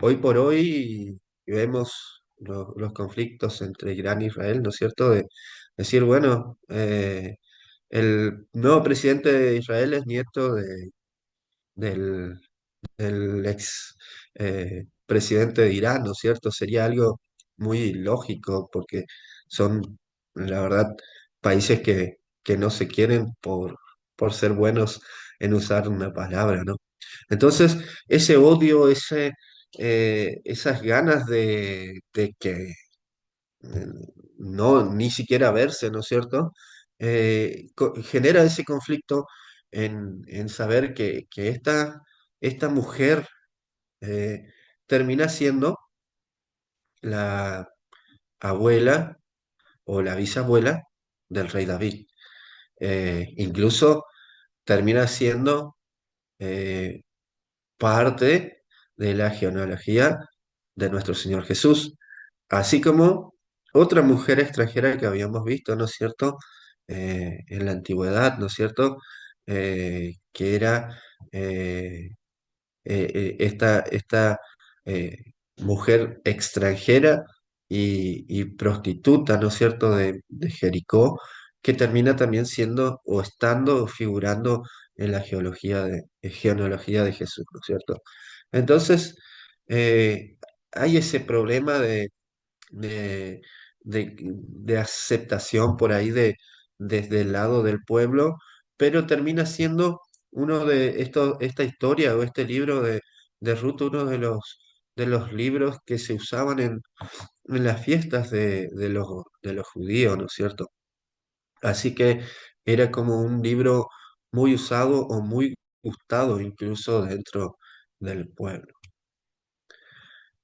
hoy por hoy vemos los conflictos entre Irán e Israel, ¿no es cierto? De decir, bueno, el nuevo presidente de Israel es nieto del, del ex presidente de Irán, ¿no es cierto? Sería algo muy lógico porque son, la verdad, países que no se quieren por ser buenos en usar una palabra, ¿no? Entonces, ese odio, esas ganas de que eh, no, ni siquiera verse, ¿no es cierto? Genera ese conflicto en saber que esta mujer eh, termina siendo la abuela o la bisabuela del rey David. Incluso termina siendo eh, parte de la genealogía de nuestro Señor Jesús, así como otra mujer extranjera que habíamos visto, ¿no es cierto? En la antigüedad, ¿no es cierto? Que era esta eh, mujer extranjera y prostituta, ¿no es cierto?, de Jericó, que termina también siendo o estando o figurando en la genealogía de Jesús, ¿no es cierto? Entonces, eh, hay ese problema de, de aceptación por ahí desde el lado del pueblo, pero termina siendo uno de esta historia o este libro de Ruth, uno de los libros que se usaban en las fiestas de los judíos, ¿no es cierto? Así que era como un libro muy usado o muy gustado incluso dentro del pueblo.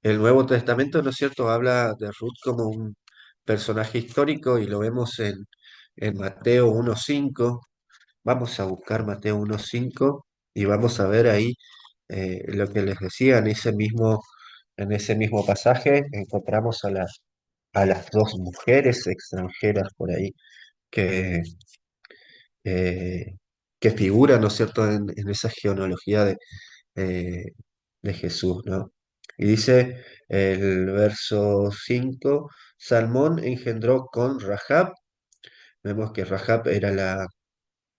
El Nuevo Testamento, ¿no es cierto?, habla de Ruth como un personaje histórico y lo vemos en Mateo 1:5. Vamos a buscar Mateo 1:5 y vamos a ver ahí lo que les decía en ese mismo pasaje. Encontramos a las dos mujeres extranjeras por ahí que, eh, que figuran, ¿no es cierto?, en esa genealogía eh, de Jesús, ¿no? Y dice el verso 5: Salmón engendró con Rahab. Vemos que Rahab era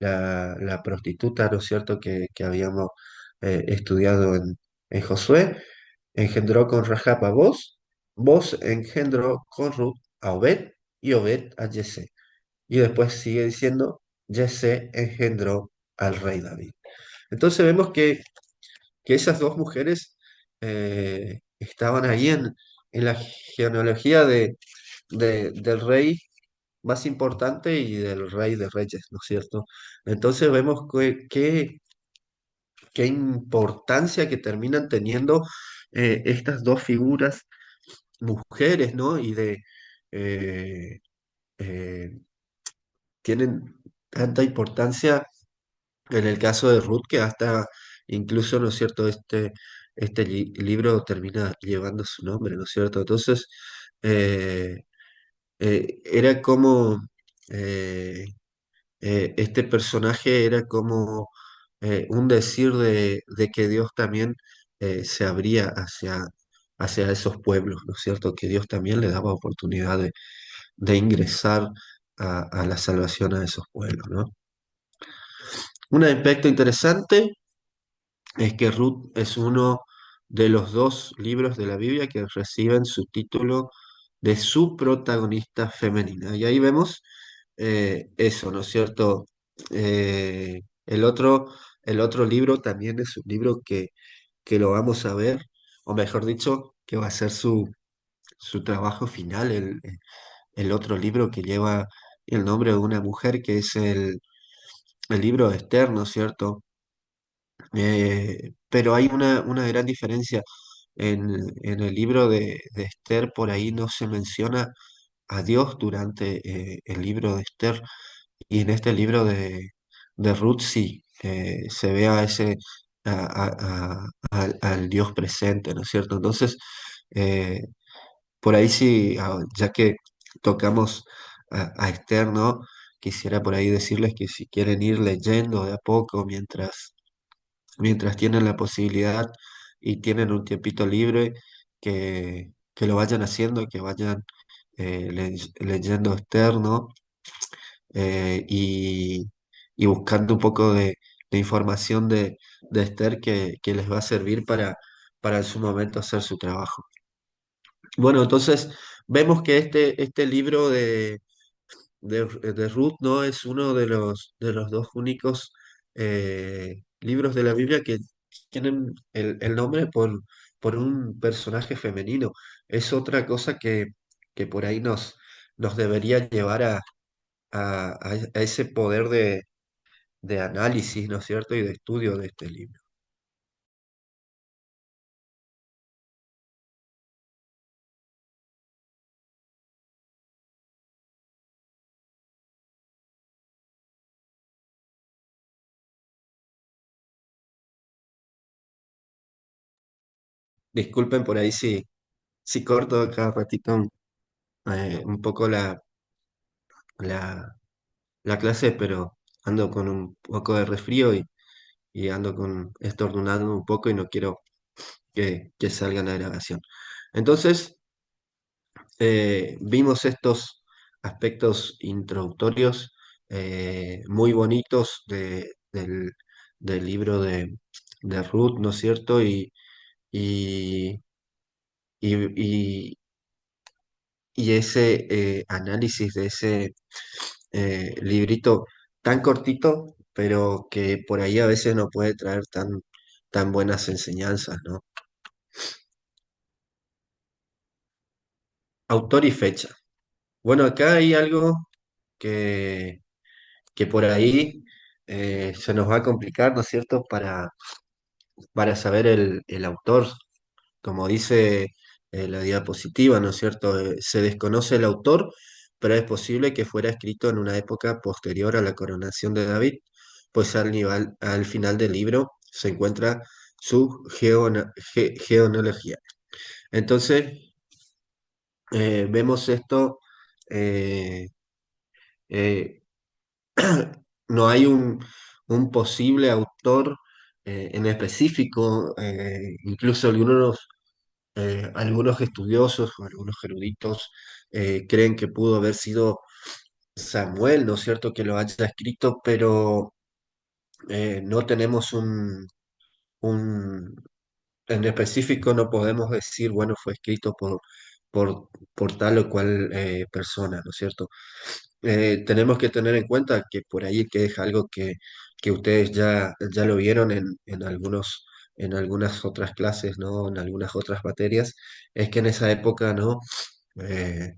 la prostituta, ¿no es cierto?, que habíamos estudiado Josué engendró con Rahab a Boz, Boz engendró con Ruth a Obed y Obed a Yesé. Y después sigue diciendo, Yesé engendró al rey David. Entonces vemos que esas dos mujeres estaban ahí en la genealogía del rey más importante y del rey de reyes, ¿no es cierto? Entonces vemos qué importancia que terminan teniendo estas dos figuras mujeres, ¿no? Eh, eh, tienen tanta importancia en el caso de Ruth que hasta incluso, ¿no es cierto?, este libro termina llevando su nombre, ¿no es cierto? Entonces, eh, era como, eh, este personaje era como un decir de que Dios también se abría hacia esos pueblos, ¿no es cierto? Que Dios también le daba oportunidad de ingresar a la salvación a esos pueblos, ¿no? Un aspecto interesante es que Ruth es uno de los dos libros de la Biblia que reciben su título de su protagonista femenina. Y ahí vemos eso, ¿no es cierto? El otro libro también es un libro que lo vamos a ver, o mejor dicho, que va a ser su trabajo final, el otro libro que lleva el nombre de una mujer, que es el libro de Esther, ¿no es cierto? Pero hay una gran diferencia. En el libro de Esther, por ahí no se menciona a Dios durante el libro de Esther, y en este libro de Ruth sí se ve a ese, al Dios presente, ¿no es cierto? Entonces, eh, por ahí sí, ya que tocamos a Esther, ¿no? Quisiera por ahí decirles que si quieren ir leyendo de a poco mientras tienen la posibilidad y tienen un tiempito libre, que lo vayan haciendo, que vayan leyendo externo y, y buscando un poco de información de Esther que les va a servir para en su momento hacer su trabajo. Bueno, entonces vemos que este libro de Ruth no es uno de los dos únicos libros de la Biblia que tienen el nombre por un personaje femenino. Es otra cosa que por ahí nos debería llevar a ese poder de análisis, ¿no es cierto? Y de estudio de este libro. Disculpen por ahí si corto cada ratito un poco la, la clase, pero ando con un poco de resfrío y ando estornudando un poco y no quiero que salga la grabación. Entonces, vimos estos aspectos introductorios muy bonitos del libro de Ruth, ¿no es cierto? Y, y, y ese análisis de ese librito tan cortito, pero que por ahí a veces no puede traer tan buenas enseñanzas, ¿no? Autor y fecha. Bueno, acá hay algo que, que por ahí se nos va a complicar, ¿no es cierto?, para saber el autor. Como dice la diapositiva, ¿no es cierto? Se desconoce el autor, pero es posible que fuera escrito en una época posterior a la coronación de David, pues al final del libro se encuentra su genealogía. Entonces, vemos esto, eh, eh, no hay un posible autor en específico, incluso algunos estudiosos o algunos eruditos creen que pudo haber sido Samuel, ¿no es cierto?, que lo haya escrito, pero no tenemos un en específico no podemos decir, bueno, fue escrito por, por tal o cual persona, ¿no es cierto? Tenemos que tener en cuenta que por ahí que es algo que ustedes ya lo vieron en algunas otras clases, ¿no? En algunas otras materias, es que en esa época, ¿no? Eh,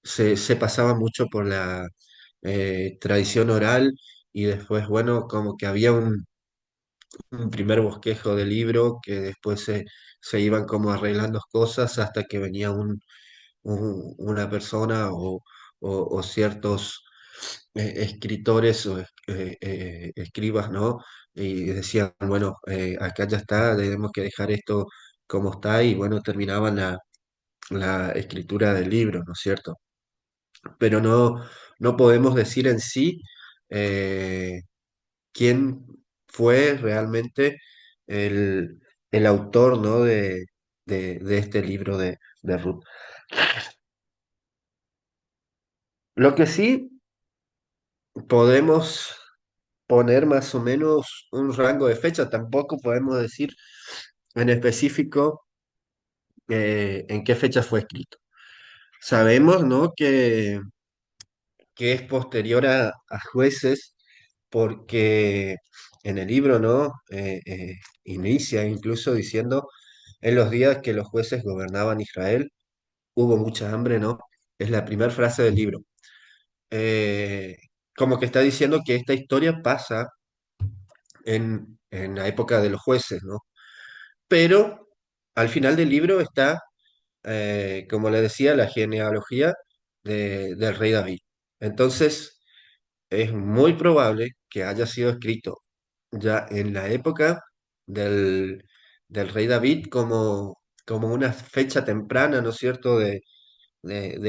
se pasaba mucho por la tradición oral y después, bueno, como que había un primer bosquejo del libro que después se iban como arreglando cosas hasta que venía una persona o ciertos escritores o escribas, ¿no? Y decían, bueno, acá ya está, tenemos que dejar esto como está y bueno, terminaban la escritura del libro, ¿no es cierto? Pero no podemos decir en sí eh, quién fue realmente el, el autor, ¿no? de este libro de Ruth. Lo que sí podemos poner más o menos un rango de fecha, tampoco podemos decir en específico en qué fecha fue escrito. Sabemos, ¿no? que es posterior a Jueces, porque en el libro, ¿no? Inicia incluso diciendo, en los días que los jueces gobernaban Israel, hubo mucha hambre, ¿no? Es la primera frase del libro. Eh, Como que está diciendo que esta historia pasa en la época de los jueces, ¿no? Pero al final del libro está, como le decía, la genealogía del rey David. Entonces, es muy probable que haya sido escrito ya en la época del, del rey David como una fecha temprana, ¿no es cierto?, de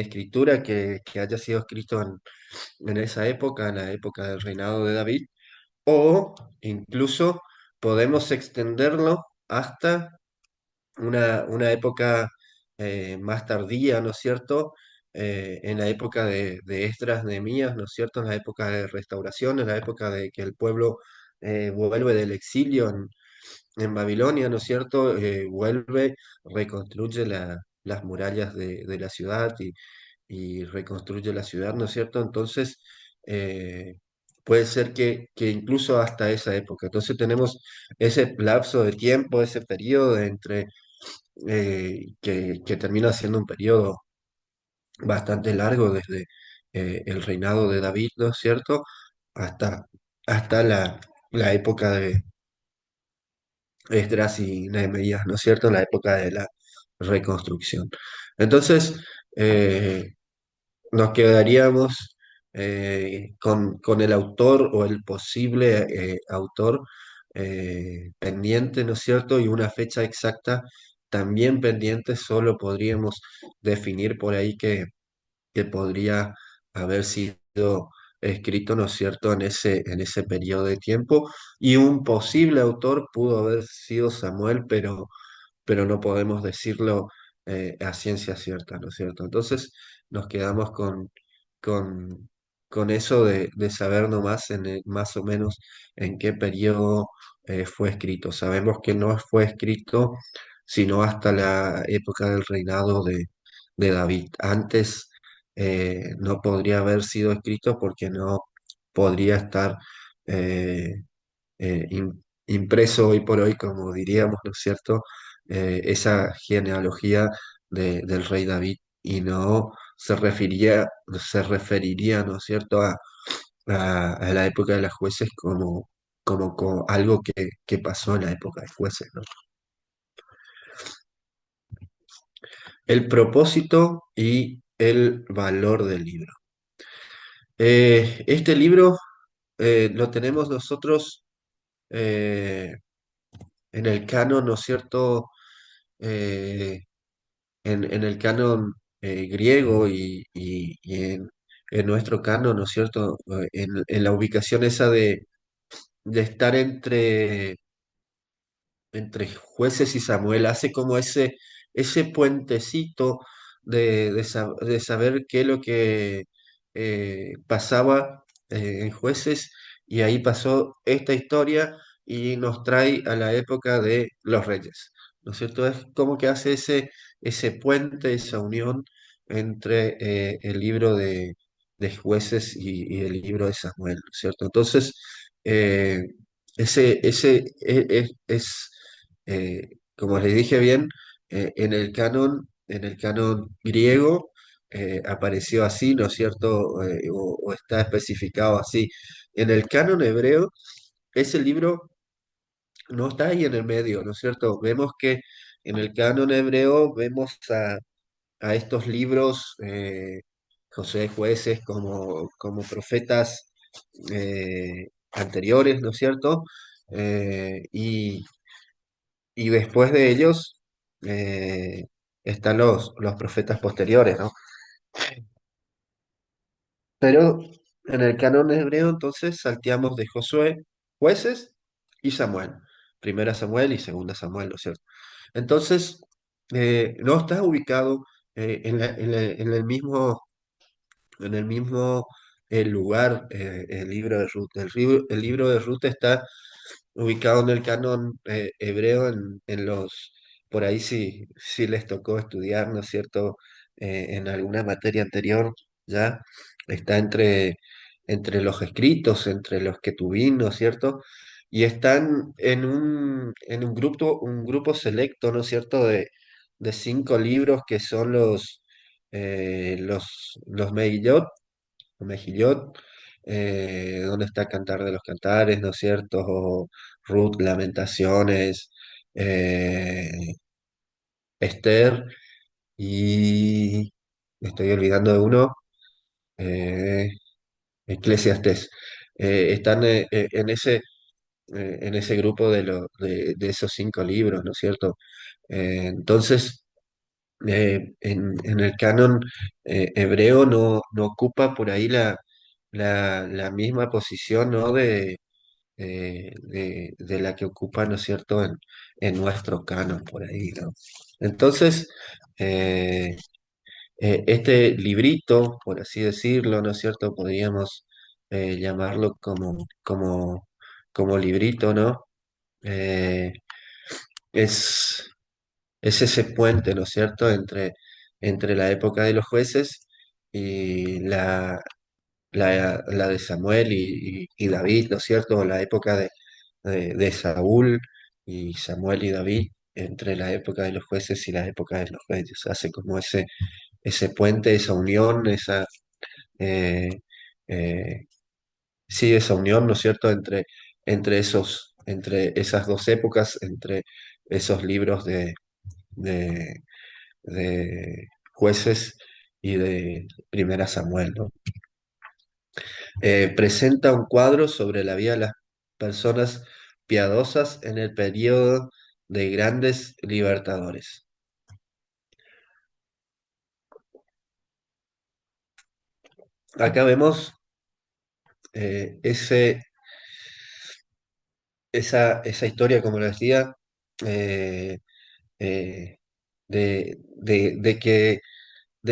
escritura que haya sido escrito en esa época, en la época del reinado de David, o incluso podemos extenderlo hasta una época más tardía, ¿no es cierto? En la época de Esdras, Nehemías, ¿no es cierto? En la época de restauración, en la época de que el pueblo vuelve del exilio en Babilonia, ¿no es cierto? Vuelve, reconstruye las murallas de la ciudad y reconstruye la ciudad, ¿no es cierto? Entonces, eh, puede ser que incluso hasta esa época. Entonces tenemos ese lapso de tiempo, ese periodo entre que termina siendo un periodo bastante largo desde el reinado de David, ¿no es cierto? Hasta, hasta la época de Esdras y Nehemías, ¿no es cierto? La época de la reconstrucción. Entonces, eh, nos quedaríamos con el autor o el posible autor pendiente, ¿no es cierto? Y una fecha exacta también pendiente, solo podríamos definir por ahí que podría haber sido escrito, ¿no es cierto?, en ese periodo de tiempo. Y un posible autor pudo haber sido Samuel, pero no podemos decirlo a ciencia cierta, ¿no es cierto? Entonces nos quedamos con, con eso de saber nomás más o menos en qué periodo fue escrito. Sabemos que no fue escrito sino hasta la época del reinado de David. Antes no podría haber sido escrito porque no podría estar eh, impreso hoy por hoy, como diríamos, ¿no es cierto? Esa genealogía del rey David y no se referiría, ¿no es cierto?, a la época de las jueces como algo que pasó en la época de jueces, ¿no? El propósito y el valor del libro. Este libro lo tenemos nosotros eh, en el canon, ¿no es cierto? Eh, en el canon griego y en nuestro canon, ¿no es cierto? En la ubicación esa de estar entre jueces y Samuel, hace como ese puentecito de saber qué es lo que pasaba en jueces, y ahí pasó esta historia y nos trae a la época de los reyes, ¿no es cierto? Es como que hace ese puente, esa unión entre el libro de Jueces y el libro de Samuel, ¿no es cierto? Entonces, eh, como les dije bien, en el canon griego apareció así, ¿no es cierto? O está especificado así. En el canon hebreo, ese libro no está ahí en el medio, ¿no es cierto? Vemos que en el canon hebreo vemos a estos libros, José de Jueces, como profetas anteriores, ¿no es cierto? Y después de ellos eh, están los profetas posteriores, ¿no? Pero en el canon hebreo entonces salteamos de Josué, Jueces y Samuel. Primera Samuel y segunda Samuel, ¿no es cierto? Entonces, no está ubicado en el mismo lugar el libro de Ruth. El libro de Ruth está ubicado en el canon hebreo, por ahí si les tocó estudiar, ¿no es cierto? En alguna materia anterior, ya está entre los escritos, entre los Ketubim, ¿no es cierto? Y están un grupo selecto, ¿no es cierto? De 5 libros que son los Megillot, o Mejillot, donde está Cantar de los Cantares, ¿no es cierto? O Ruth, Lamentaciones, eh, Esther, y me estoy olvidando de uno, eh, Eclesiastés. Están en ese grupo de esos 5 libros, ¿no es cierto? Entonces, en el canon hebreo no ocupa por ahí la misma posición, ¿no? De la que ocupa, ¿no es cierto?, en nuestro canon por ahí, ¿no? Entonces, eh, este librito, por así decirlo, ¿no es cierto?, podríamos llamarlo como librito, ¿no? Eh, es, es ese puente, ¿no es cierto?, entre la época de los jueces y la de Samuel y David, ¿no es cierto? La época de Saúl y Samuel y David, entre la época de los jueces y la época de los reyes. Hace como ese puente, esa unión, eh, eh, sí, esa unión, ¿no es cierto?, entre esas dos épocas, entre esos libros de, de jueces y de Primera Samuel, ¿no? Presenta un cuadro sobre la vida de las personas piadosas en el periodo de grandes libertadores. Acá vemos eh, ese, esa historia, como lo decía, eh, eh, de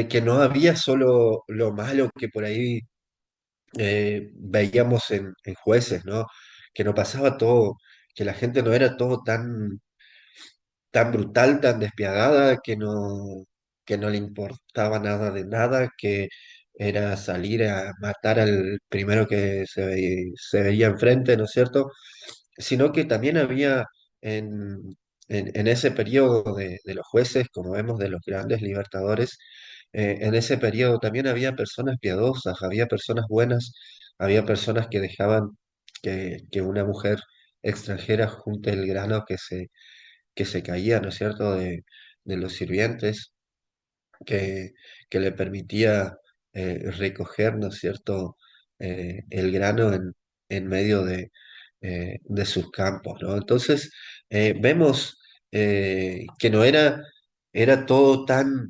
que no había solo lo malo que por ahí veíamos en jueces, ¿no? Que no pasaba todo, que la gente no era todo tan brutal, tan despiadada, que no le importaba nada de nada, que era salir a matar al primero que se veía enfrente, ¿no es cierto? Sino que también había en, en ese periodo de los jueces, como vemos, de los grandes libertadores, en ese periodo también había personas piadosas, había personas buenas, había personas que dejaban que una mujer extranjera junte el grano que se caía, ¿no es cierto?, de los sirvientes, que, que le permitía recoger, ¿no es cierto?, el grano en medio de sus campos, ¿no? Entonces, vemos que no era todo tan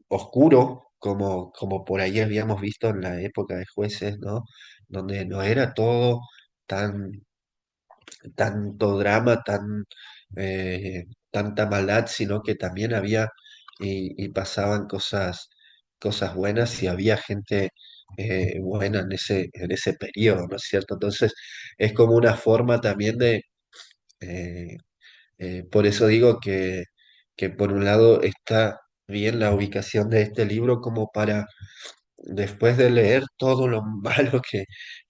oscuro como por ahí habíamos visto en la época de jueces, ¿no? Donde no era todo tan tanto drama, tanta maldad, sino que también había y pasaban cosas buenas y había gente buena en ese periodo, ¿no es cierto? Entonces es como una forma también eh, Por eso digo que por un lado está bien la ubicación de este libro como para, después de leer todo lo malo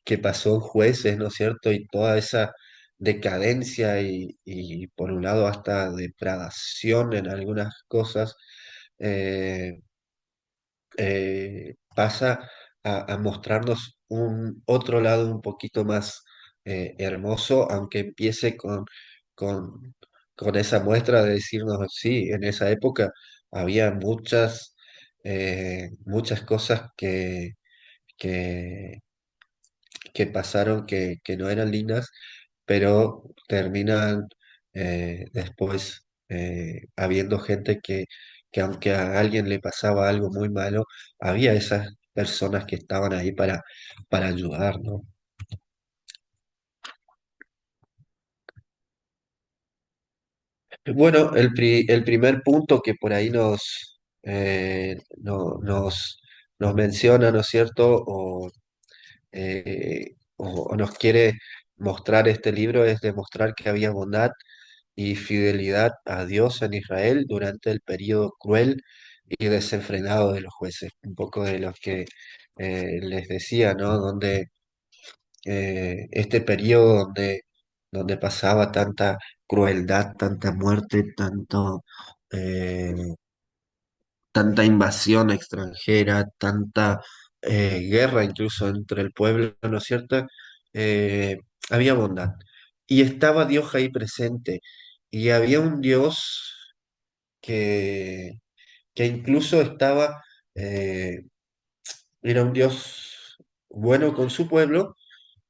que pasó en Jueces, ¿no es cierto? Y toda esa decadencia y por un lado hasta depravación en algunas cosas, eh, pasa a mostrarnos un otro lado un poquito más hermoso, aunque empiece con, con esa muestra de decirnos, sí, en esa época había muchas cosas que, que pasaron que no eran lindas, pero terminan después habiendo gente que aunque a alguien le pasaba algo muy malo, había esas personas que estaban ahí para ayudar, ¿no? Bueno, el primer punto que por ahí nos menciona, ¿no es cierto? O nos quiere mostrar este libro es demostrar que había bondad y fidelidad a Dios en Israel durante el periodo cruel y desenfrenado de los jueces. Un poco de lo que les decía, ¿no? Donde este periodo donde pasaba tanta crueldad, tanta muerte, eh, tanta invasión extranjera, tanta guerra incluso entre el pueblo, ¿no es cierto? Eh, Había bondad. Y estaba Dios ahí presente. Y había un Dios que, que incluso eh, era un Dios bueno con su pueblo,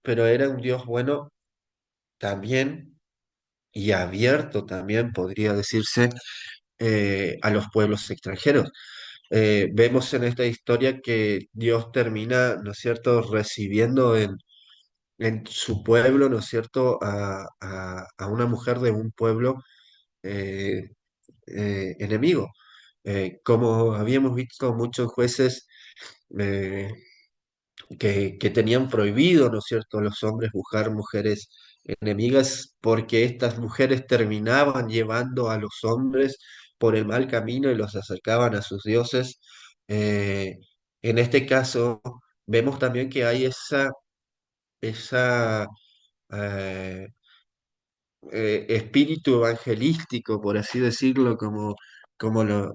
pero era un Dios bueno también y abierto también, podría decirse, a los pueblos extranjeros. Vemos en esta historia que Dios termina, ¿no es cierto?, recibiendo en su pueblo, ¿no es cierto?, a una mujer de un pueblo eh, enemigo. Como habíamos visto muchos jueces eh, que tenían prohibido, ¿no es cierto?, los hombres buscar mujeres enemigas porque estas mujeres terminaban llevando a los hombres por el mal camino y los acercaban a sus dioses. Eh, en este caso, vemos también que hay esa eh, espíritu evangelístico, por así decirlo, como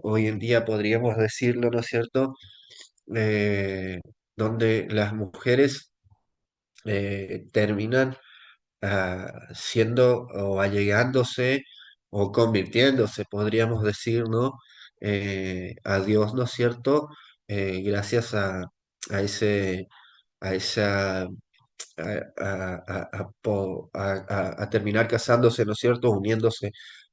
hoy en día podríamos decirlo, ¿no es cierto? Eh, Donde las mujeres terminan siendo o allegándose o convirtiéndose, podríamos decir, ¿no? A Dios, ¿no es cierto? Gracias a a esa a terminar casándose, ¿no es cierto? Uniéndose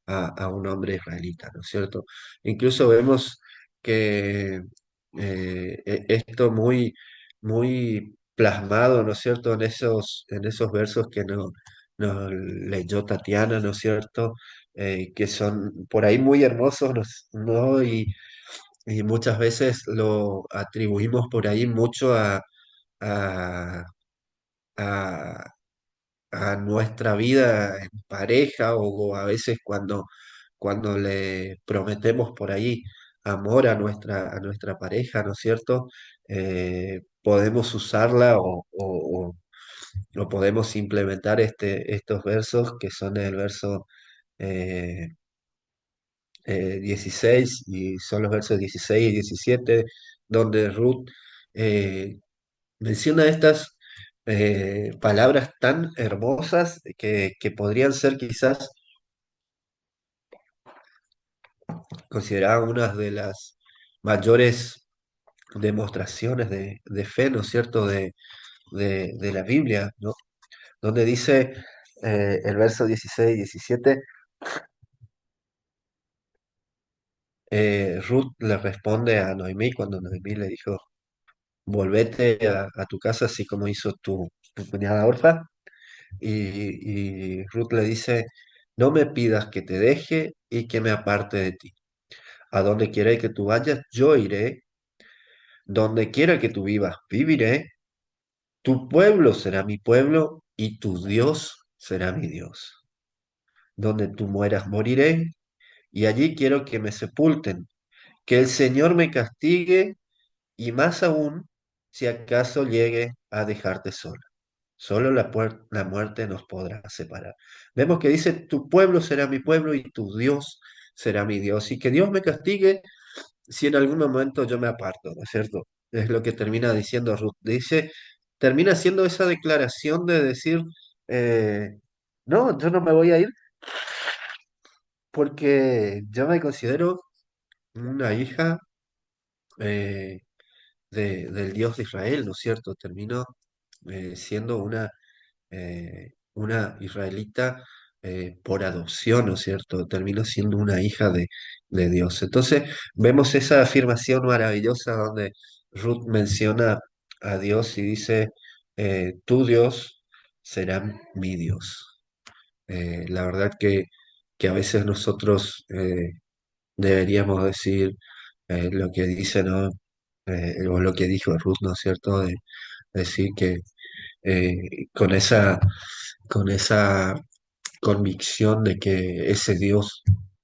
a un hombre israelita, ¿no es cierto? Incluso vemos que esto muy plasmado, ¿no es cierto? En esos versos que nos leyó Tatiana, ¿no es cierto? Que son por ahí muy hermosos, ¿no? Y muchas veces lo atribuimos por ahí mucho a, a, a nuestra vida en pareja o a veces cuando le prometemos por ahí amor a a nuestra pareja, ¿no es cierto? Podemos usarla o podemos implementar estos versos que son el verso eh, 16 y son los versos 16 y 17 donde Ruth eh, menciona estas palabras tan hermosas que podrían ser quizás consideradas una de las mayores demostraciones de fe, ¿no es cierto?, de la Biblia, ¿no? Donde dice el verso 16 y 17, Ruth le responde a Noemí cuando Noemí le dijo, volvete a tu casa así como hizo tu cuñada Orfa. Y Ruth le dice, no me pidas que te deje y que me aparte de ti. A donde quiera que tú vayas, yo iré. Donde quiera que tú vivas, viviré. Tu pueblo será mi pueblo y tu Dios será mi Dios. donde tú mueras moriré, y allí quiero que me sepulten. Que el Señor me castigue, y más aún, si acaso llegue a dejarte sola. Solo la muerte nos podrá separar. Vemos que dice, tu pueblo será mi pueblo y tu Dios será mi Dios. Y que Dios me castigue si en algún momento yo me aparto, ¿no es cierto? Es lo que termina diciendo Ruth. Dice, termina haciendo esa declaración de decir, eh, no, yo no me voy a ir porque yo me considero una hija eh, del Dios de Israel, ¿no es cierto? Termino siendo una israelita por adopción, ¿no es cierto? Termino siendo una hija de Dios. Entonces vemos esa afirmación maravillosa donde Ruth menciona a Dios y dice, tu Dios será mi Dios. La verdad que a veces nosotros deberíamos decir lo que dice, ¿no? O lo que dijo Ruth, ¿no es cierto? De decir que eh, con con esa convicción de que ese Dios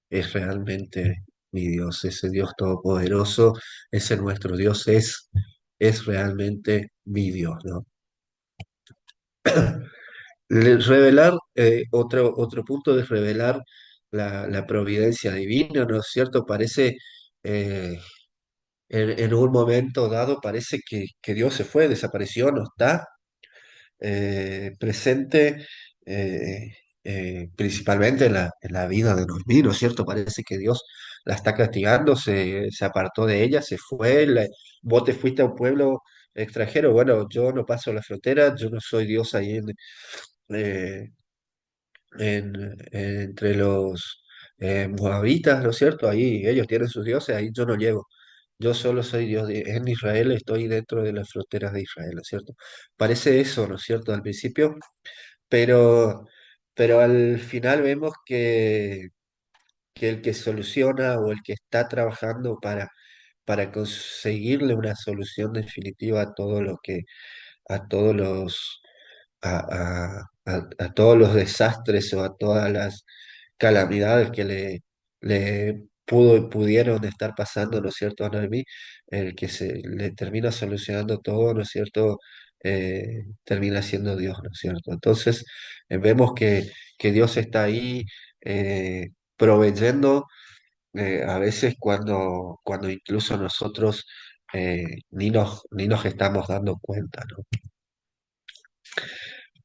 es realmente mi Dios, ese Dios todopoderoso, ese nuestro Dios es realmente mi Dios, ¿no? Revelar, otro punto de revelar la providencia divina, ¿no es cierto? Parece, eh, en un momento dado, parece que Dios se fue, desapareció, no está, presente eh, principalmente en la vida de Noemí, ¿no es cierto? Parece que Dios la está castigando, se apartó de ella, se fue, vos te fuiste a un pueblo extranjero, bueno, yo no paso la frontera, yo no soy Dios ahí eh, entre los moabitas, ¿no es cierto? Ahí ellos tienen sus dioses, ahí yo no llego. Yo solo soy Dios en Israel, estoy dentro de las fronteras de Israel, ¿no es cierto? Parece eso, ¿no es cierto? Al principio, pero, pero al final vemos que el que soluciona o el que está trabajando para conseguirle una solución definitiva a todo lo que, a todos los, a todos los desastres o a todas las calamidades que le pudieron estar pasando, ¿no es cierto?, a Noemí, el que se le termina solucionando todo, ¿no es cierto?, termina siendo Dios, ¿no es cierto? Entonces, vemos que Dios está ahí proveyendo a veces cuando incluso nosotros ni nos estamos dando cuenta, ¿no?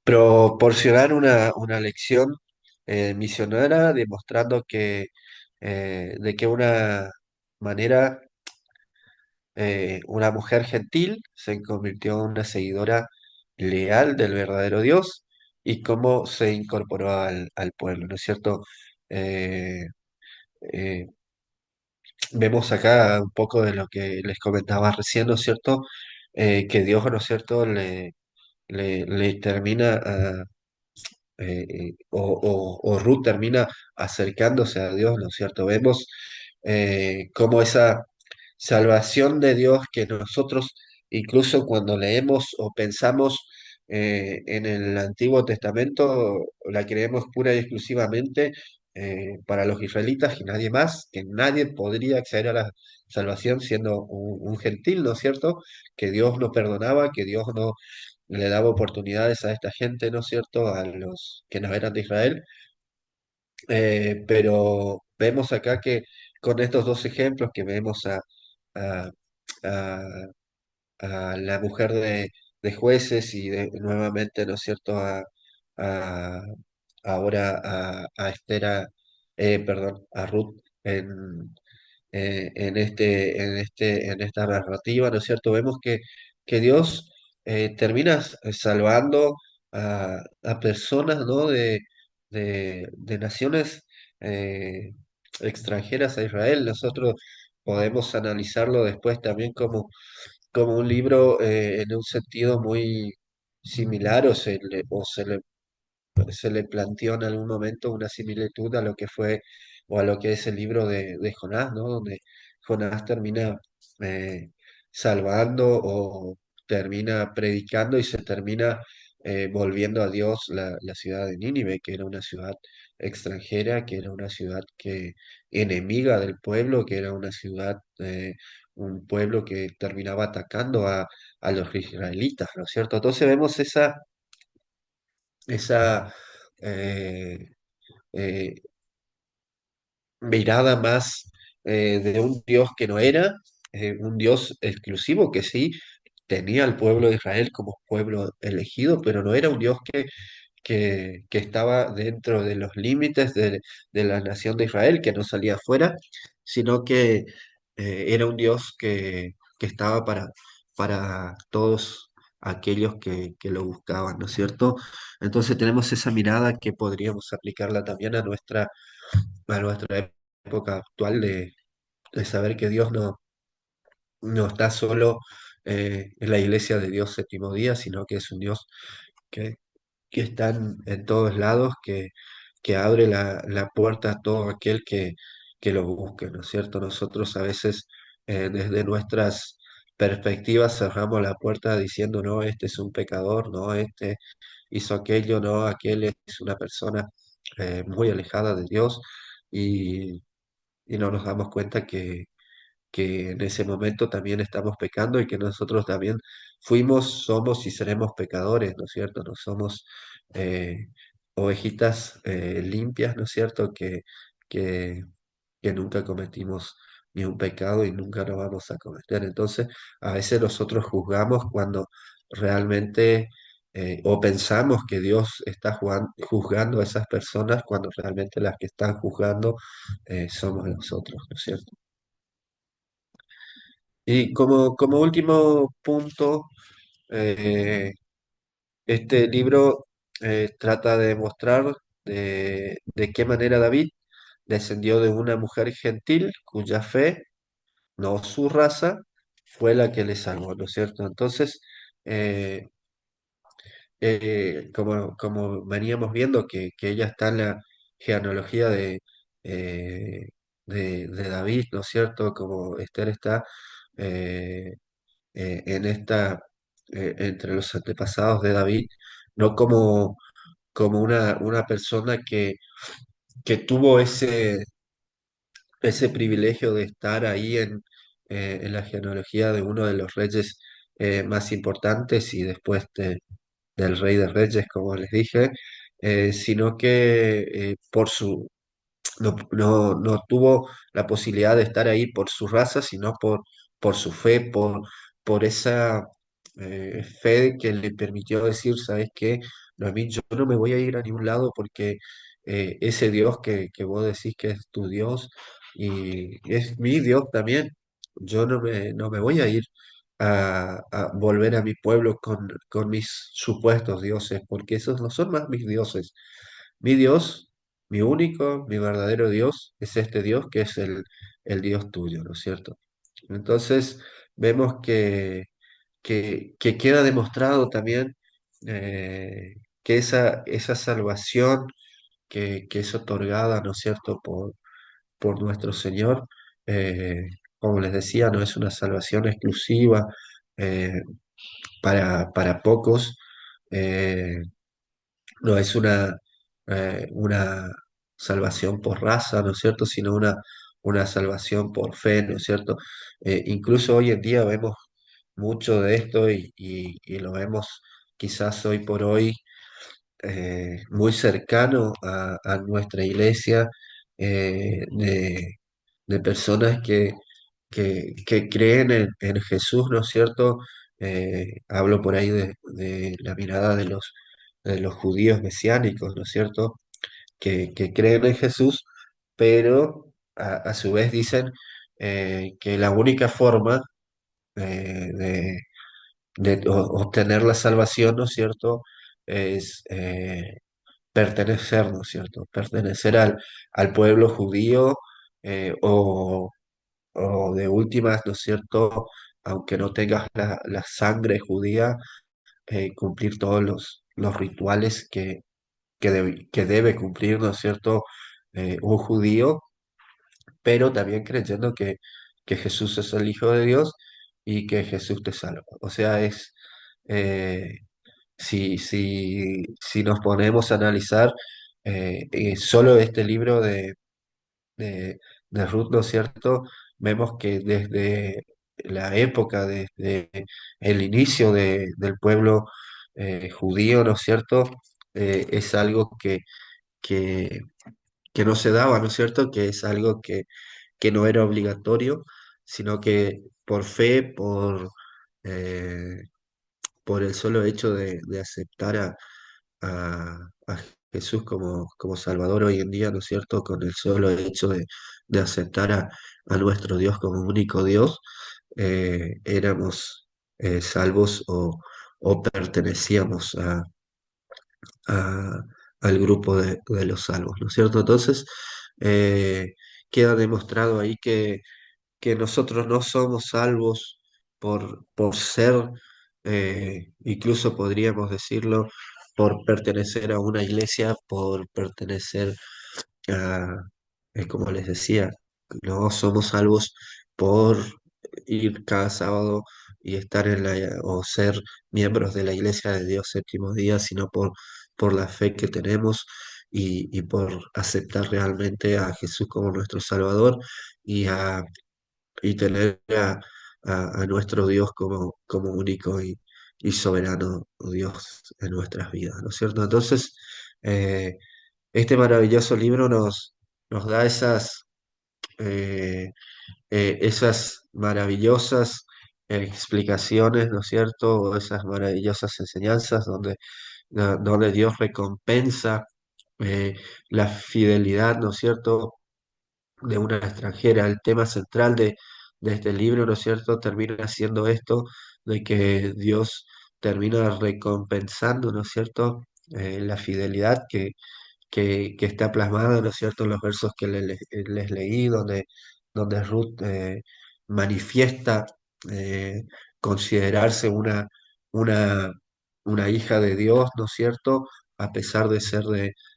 Proporcionar una lección misionera demostrando de que una manera, una mujer gentil se convirtió en una seguidora leal del verdadero Dios y cómo se incorporó al pueblo, ¿no es cierto? Eh, eh, Vemos acá un poco de lo que les comentaba recién, ¿no es cierto? Que Dios, ¿no es cierto?, le termina o Ruth termina acercándose a Dios, ¿no es cierto? Vemos cómo esa salvación de Dios que nosotros, incluso cuando leemos o pensamos en el Antiguo Testamento, la creemos pura y exclusivamente para los israelitas y nadie más, que nadie podría acceder a la salvación siendo un gentil, ¿no es cierto? Que Dios no perdonaba, que Dios no le daba oportunidades a esta gente, ¿no es cierto?, a los que no eran de Israel. Pero vemos acá que con estos dos ejemplos que vemos a, a- a la mujer de jueces y nuevamente, ¿no es cierto?, a- ahora a Esther, perdón, a Ruth en esta narrativa, ¿no es cierto? Vemos que Dios termina salvando a personas, ¿no? De naciones eh, extranjeras a Israel. Nosotros podemos analizarlo después también como un libro en un sentido muy similar se le planteó en algún momento una similitud a lo que fue o a lo que es el libro de Jonás, ¿no? Donde Jonás termina salvando o termina predicando y se termina volviendo a Dios la ciudad de Nínive, que era una ciudad extranjera, que era una ciudad enemiga del pueblo, que era una ciudad, un pueblo que terminaba atacando a los israelitas, ¿no es cierto? Entonces vemos esa eh, eh, mirada más de un Dios que no era, un Dios exclusivo que sí tenía al pueblo de Israel como pueblo elegido, pero no era un Dios que estaba dentro de los límites de la nación de Israel, que no salía afuera, sino que era un Dios que estaba para todos aquellos que lo buscaban, ¿no es cierto? Entonces tenemos esa mirada que podríamos aplicarla también a nuestra época actual de saber que Dios no está solo en la iglesia de Dios séptimo día, sino que es un Dios que, que está en todos lados, que abre la puerta a todo aquel que lo busque, ¿no es cierto? Nosotros a veces desde nuestras perspectivas cerramos la puerta diciendo, no, este es un pecador, no, este hizo aquello, no, aquel es una persona muy alejada de Dios y no nos damos cuenta que en ese momento también estamos pecando y que nosotros también fuimos, somos y seremos pecadores, ¿no es cierto? No somos eh, ovejitas limpias, ¿no es cierto? Que, que nunca cometimos ni un pecado y nunca lo vamos a cometer. Entonces, a veces nosotros juzgamos cuando realmente... o pensamos que Dios está juzgando a esas personas cuando realmente las que están juzgando somos nosotros, ¿no es cierto? Y como último punto, eh, este libro trata de mostrar de qué manera David descendió de una mujer gentil cuya fe, no su raza, fue la que le salvó, ¿no es cierto? Entonces, eh, como veníamos viendo que ella está en la genealogía eh, de David, ¿no es cierto? Como Esther está... eh, en entre los antepasados de David, no como una persona que tuvo ese privilegio de estar ahí en la genealogía de uno de los reyes más importantes y después del rey de reyes, como les dije, sino que no tuvo la posibilidad de estar ahí por su raza, sino por su fe, por esa fe que le permitió decir, ¿sabes qué? Noemí, yo no me voy a ir a ningún lado porque ese Dios que vos decís que es tu Dios y es mi Dios también, yo no me voy a ir a volver a mi pueblo con mis supuestos dioses, porque esos no son más mis dioses. Mi Dios, mi único, mi verdadero Dios, es este Dios que es el Dios tuyo, ¿no es cierto? Entonces vemos que queda demostrado también que esa salvación que es otorgada, ¿no es cierto?, por nuestro Señor, como les decía, no es una salvación exclusiva eh, para pocos, eh, no es una salvación por raza, ¿no es cierto?, sino una salvación por fe, ¿no es cierto? Incluso hoy en día vemos mucho de esto y lo vemos quizás hoy por hoy muy cercano a nuestra iglesia, de personas que creen en Jesús, ¿no es cierto? Hablo por ahí de la mirada de los judíos mesiánicos, ¿no es cierto? Que creen en Jesús, pero a su vez dicen que la única forma de obtener la salvación, ¿no es cierto? Es pertenecer, ¿no es cierto? Pertenecer al pueblo judío o de últimas, ¿no es cierto? Aunque no tengas la sangre judía, cumplir todos los rituales que debe cumplir, ¿no es cierto? Un judío, pero también creyendo que Jesús es el Hijo de Dios y que Jesús te salva. O sea, eh, si nos ponemos a analizar solo este libro de, de Ruth, ¿no es cierto? Vemos que desde la época, desde el inicio del pueblo judío, ¿no es cierto? Es algo que, que no se daba, ¿no es cierto? Que es algo que no era obligatorio, sino que por fe, eh, por el solo hecho de aceptar a Jesús como Salvador hoy en día, ¿no es cierto? Con el solo hecho de aceptar a nuestro Dios como único Dios, éramos salvos o pertenecíamos a- al grupo de los salvos, ¿no es cierto? Entonces, eh, queda demostrado ahí que nosotros no somos salvos por ser, incluso podríamos decirlo, por pertenecer a una iglesia, por pertenecer a, como les decía, no somos salvos por ir cada sábado y estar o ser miembros de la Iglesia de Dios séptimo día, sino por la fe que tenemos y por aceptar realmente a Jesús como nuestro Salvador y y tener a nuestro Dios como único y soberano Dios en nuestras vidas, ¿no es cierto? Entonces, eh, este maravilloso libro nos da eh, esas maravillosas explicaciones, ¿no es cierto? O esas maravillosas enseñanzas donde Dios recompensa la fidelidad, ¿no es cierto? De una extranjera. El tema central de este libro, ¿no es cierto?, termina siendo esto, de que Dios termina recompensando, ¿no es cierto?, la fidelidad que está plasmada, ¿no es cierto?, en los versos que les leí, donde Ruth manifiesta eh, considerarse una, una hija de Dios, ¿no es cierto?, a pesar de ser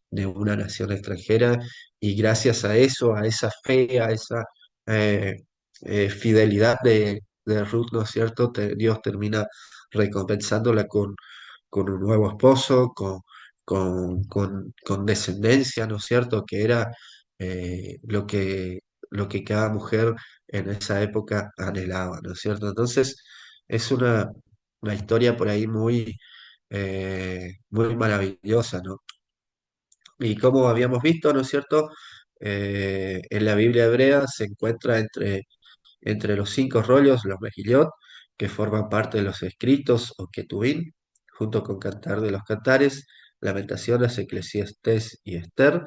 de una nación extranjera, y gracias a eso, a esa fe, a esa eh, fidelidad de Ruth, ¿no es cierto?, Dios termina recompensándola con un nuevo esposo, con descendencia, ¿no es cierto?, que era lo que cada mujer en esa época anhelaba, ¿no es cierto? Entonces, es una historia por ahí muy maravillosa, ¿no? Y como habíamos visto, ¿no es cierto? En la Biblia hebrea se encuentra entre los cinco rollos, los Mejillot, que forman parte de los escritos o Ketubín, junto con Cantar de los Cantares, Lamentaciones, Eclesiastés y Esther.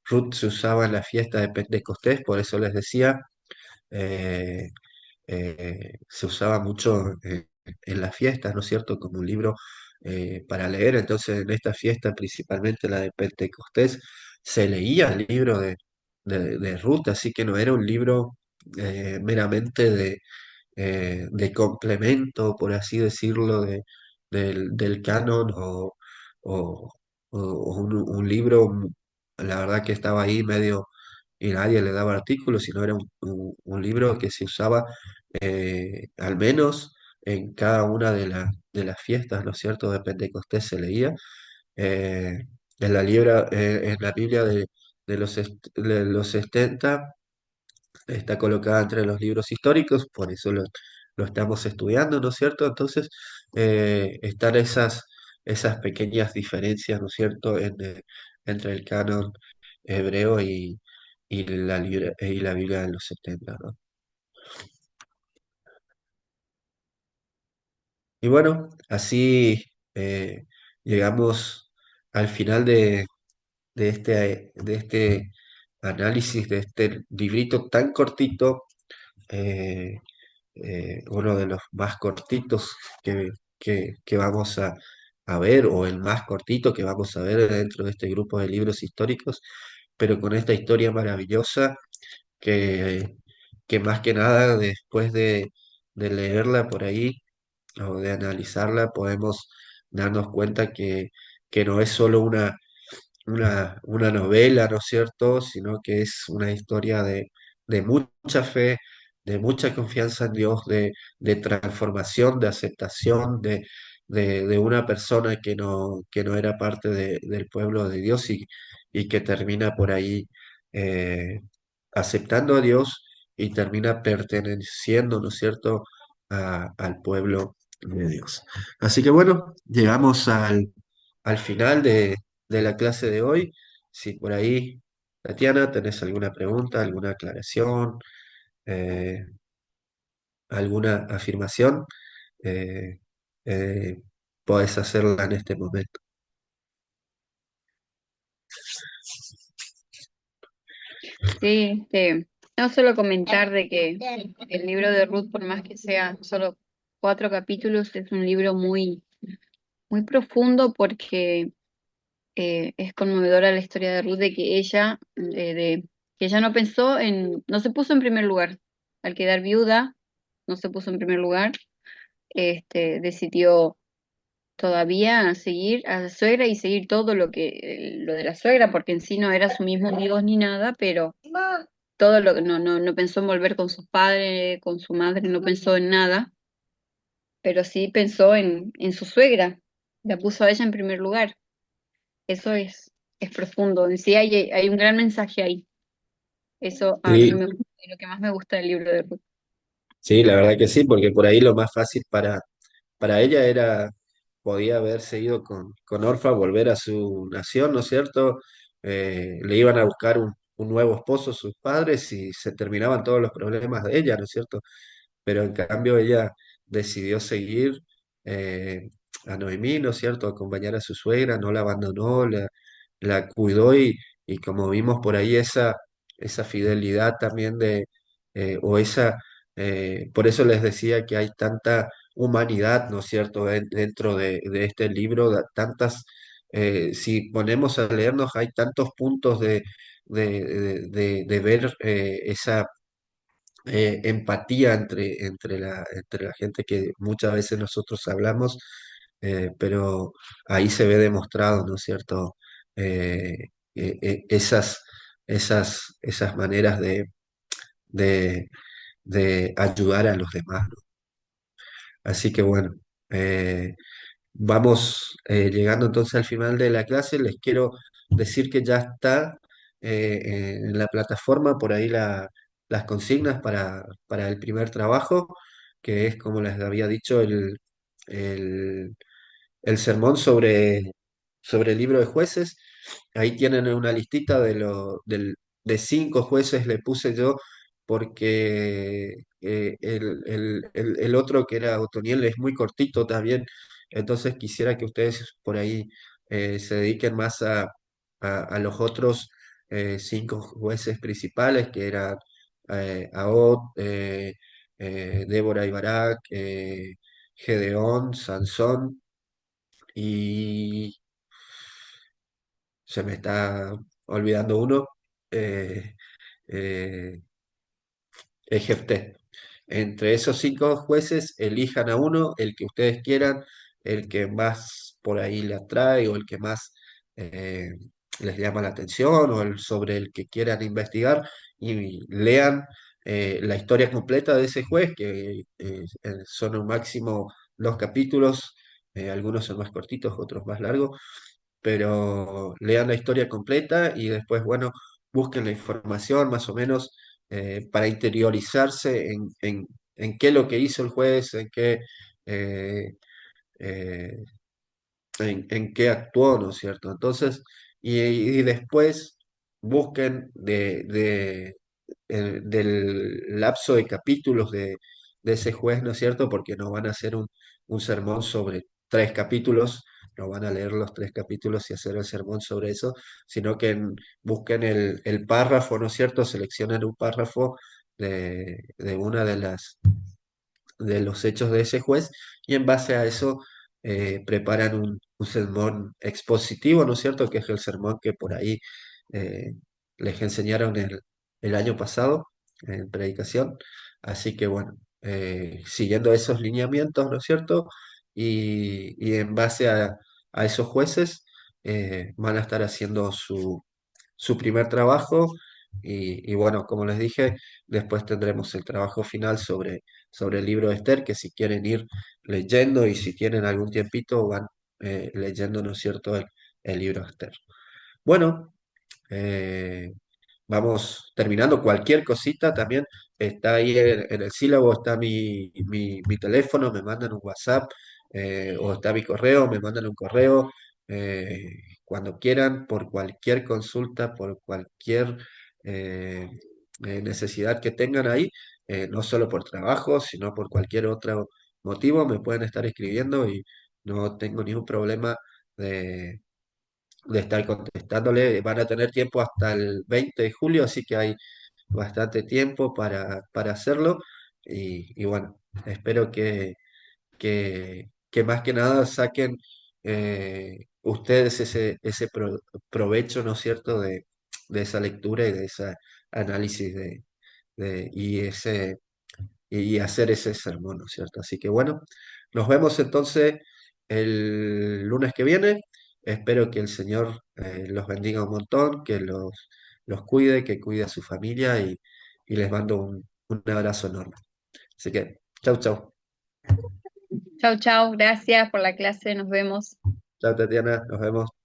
Ruth se usaba en la fiesta de Pentecostés, por eso les decía, eh, se usaba mucho en las fiestas, ¿no es cierto?, como un libro para leer. Entonces, en esta fiesta, principalmente la de Pentecostés, se leía el libro de Ruth, así que no era un libro meramente de complemento, por así decirlo, del canon o- o un libro, la verdad que estaba ahí medio y nadie le daba artículos, sino era un libro que se usaba al menos en cada una de las fiestas, ¿no es cierto?, de Pentecostés se leía. Eh, en la Biblia de los 70 está colocada entre los libros históricos, por eso lo estamos estudiando, ¿no es cierto? Entonces, están esas pequeñas diferencias, ¿no es cierto?, entre el canon hebreo y la Biblia de los 70, ¿no? Y bueno, así llegamos al final de este análisis, de este librito tan cortito, eh, uno de los más cortitos que vamos a ver, o el más cortito que vamos a ver dentro de este grupo de libros históricos, pero con esta historia maravillosa que, que más que nada después de leerla por ahí o de analizarla podemos darnos cuenta que no es solo una novela, ¿no es cierto?, sino que es una historia de mucha fe, de mucha confianza en Dios, de transformación, de aceptación, de una persona que no era parte del pueblo de Dios y que termina por ahí eh, aceptando a Dios y termina perteneciendo, ¿no es cierto?, al pueblo de Dios. Así que bueno, llegamos al final de la clase de hoy. Si por ahí, Tatiana, tenés alguna pregunta, alguna aclaración, eh, alguna afirmación, eh, eh, podés hacerla en este momento. Sí, no solo comentar de que el libro de Ruth, por más que sea solo 4 capítulos, es un libro muy, muy profundo porque es conmovedora la historia de Ruth, de que que ella no pensó no se puso en primer lugar. Al quedar viuda, no se puso en primer lugar, decidió todavía seguir a la suegra y seguir todo lo de la suegra, porque en sí no era su mismo Dios ni nada, pero todo lo que no pensó en volver con sus padres, con su madre, no pensó en nada, pero sí pensó en su suegra, la puso a ella en primer lugar. Eso es profundo. En sí hay un gran mensaje ahí. Eso a mí Sí, me gusta, y lo que más me gusta del libro de Ruth. sí, la verdad que sí, porque por ahí lo más fácil para ella era, podía haberse ido con Orfa, volver a su nación, ¿no es cierto? Le iban a buscar un nuevo esposo sus padres y se terminaban todos los problemas de ella, ¿no es cierto? Pero en cambio ella decidió seguir eh, a Noemí, ¿no es cierto? Acompañar a su suegra, no la abandonó, la cuidó y como vimos por ahí esa fidelidad también o esa, por eso les decía que hay tanta humanidad, ¿no es cierto?, dentro de este libro, tantas, si ponemos a leernos, hay tantos puntos de ver esa empatía entre la gente que muchas veces nosotros hablamos, pero ahí se ve demostrado, ¿no es cierto? Eh, esas maneras de, de ayudar a los demás, ¿no? Así que bueno, eh, vamos llegando entonces al final de la clase. Les quiero decir que ya está en la plataforma por ahí las consignas para el primer trabajo, que es, como les había dicho, el, el sermón sobre el libro de jueces. Ahí tienen una listita de 5 jueces, le puse yo, porque el otro que era Otoniel es muy cortito también, entonces quisiera que ustedes por ahí se dediquen más a los otros 5 jueces principales, que eran Ahod, Débora y Barak, Gedeón, Sansón y se me está olvidando uno, eh, eh, Jefté. Entre esos 5 jueces, elijan a uno, el que ustedes quieran, el que más por ahí le atrae o el que más eh, les llama la atención o sobre el que quieran investigar y lean la historia completa de ese juez, que son un máximo 2 capítulos, algunos son más cortitos, otros más largos, pero lean la historia completa y después, bueno, busquen la información más o menos para interiorizarse en qué es lo que hizo el juez, eh, eh, en qué actuó, ¿no es cierto? Entonces, y después busquen del lapso de capítulos de ese juez, ¿no es cierto? Porque no van a hacer un sermón sobre 3 capítulos, no van a leer los 3 capítulos y hacer el sermón sobre eso, sino que busquen el párrafo, ¿no es cierto? Seleccionen un párrafo de una de los hechos de ese juez y en base a eso preparan un sermón expositivo, ¿no es cierto? Que es el sermón que por ahí eh, les enseñaron el año pasado en predicación. Así que bueno, siguiendo esos lineamientos, ¿no es cierto? Y en base a esos jueces van a estar haciendo su primer trabajo Y bueno, como les dije, después tendremos el trabajo final sobre el libro de Esther, que si quieren ir leyendo y si tienen algún tiempito van leyendo, ¿no es cierto?, el libro de Esther. Bueno, eh, vamos terminando. Cualquier cosita también está ahí en el sílabo, está mi teléfono, me mandan un WhatsApp, o está mi correo, me mandan un correo, eh, cuando quieran, por cualquier consulta, por cualquier eh, necesidad que tengan ahí, no solo por trabajo, sino por cualquier otro motivo, me pueden estar escribiendo y no tengo ningún problema de estar contestándole. Van a tener tiempo hasta el 20 de julio, así que hay bastante tiempo para hacerlo. Y bueno, espero que más que nada saquen ustedes ese provecho, ¿no es cierto?, de esa lectura y de ese análisis y hacer ese sermón, ¿no es cierto? Así que bueno, nos vemos entonces el lunes que viene. Espero que el Señor los bendiga un montón, que los cuide, que cuide a su familia y les mando un abrazo enorme. Así que, chau, chau. Chau, chau, gracias por la clase, nos vemos. Chau, Tatiana, nos vemos.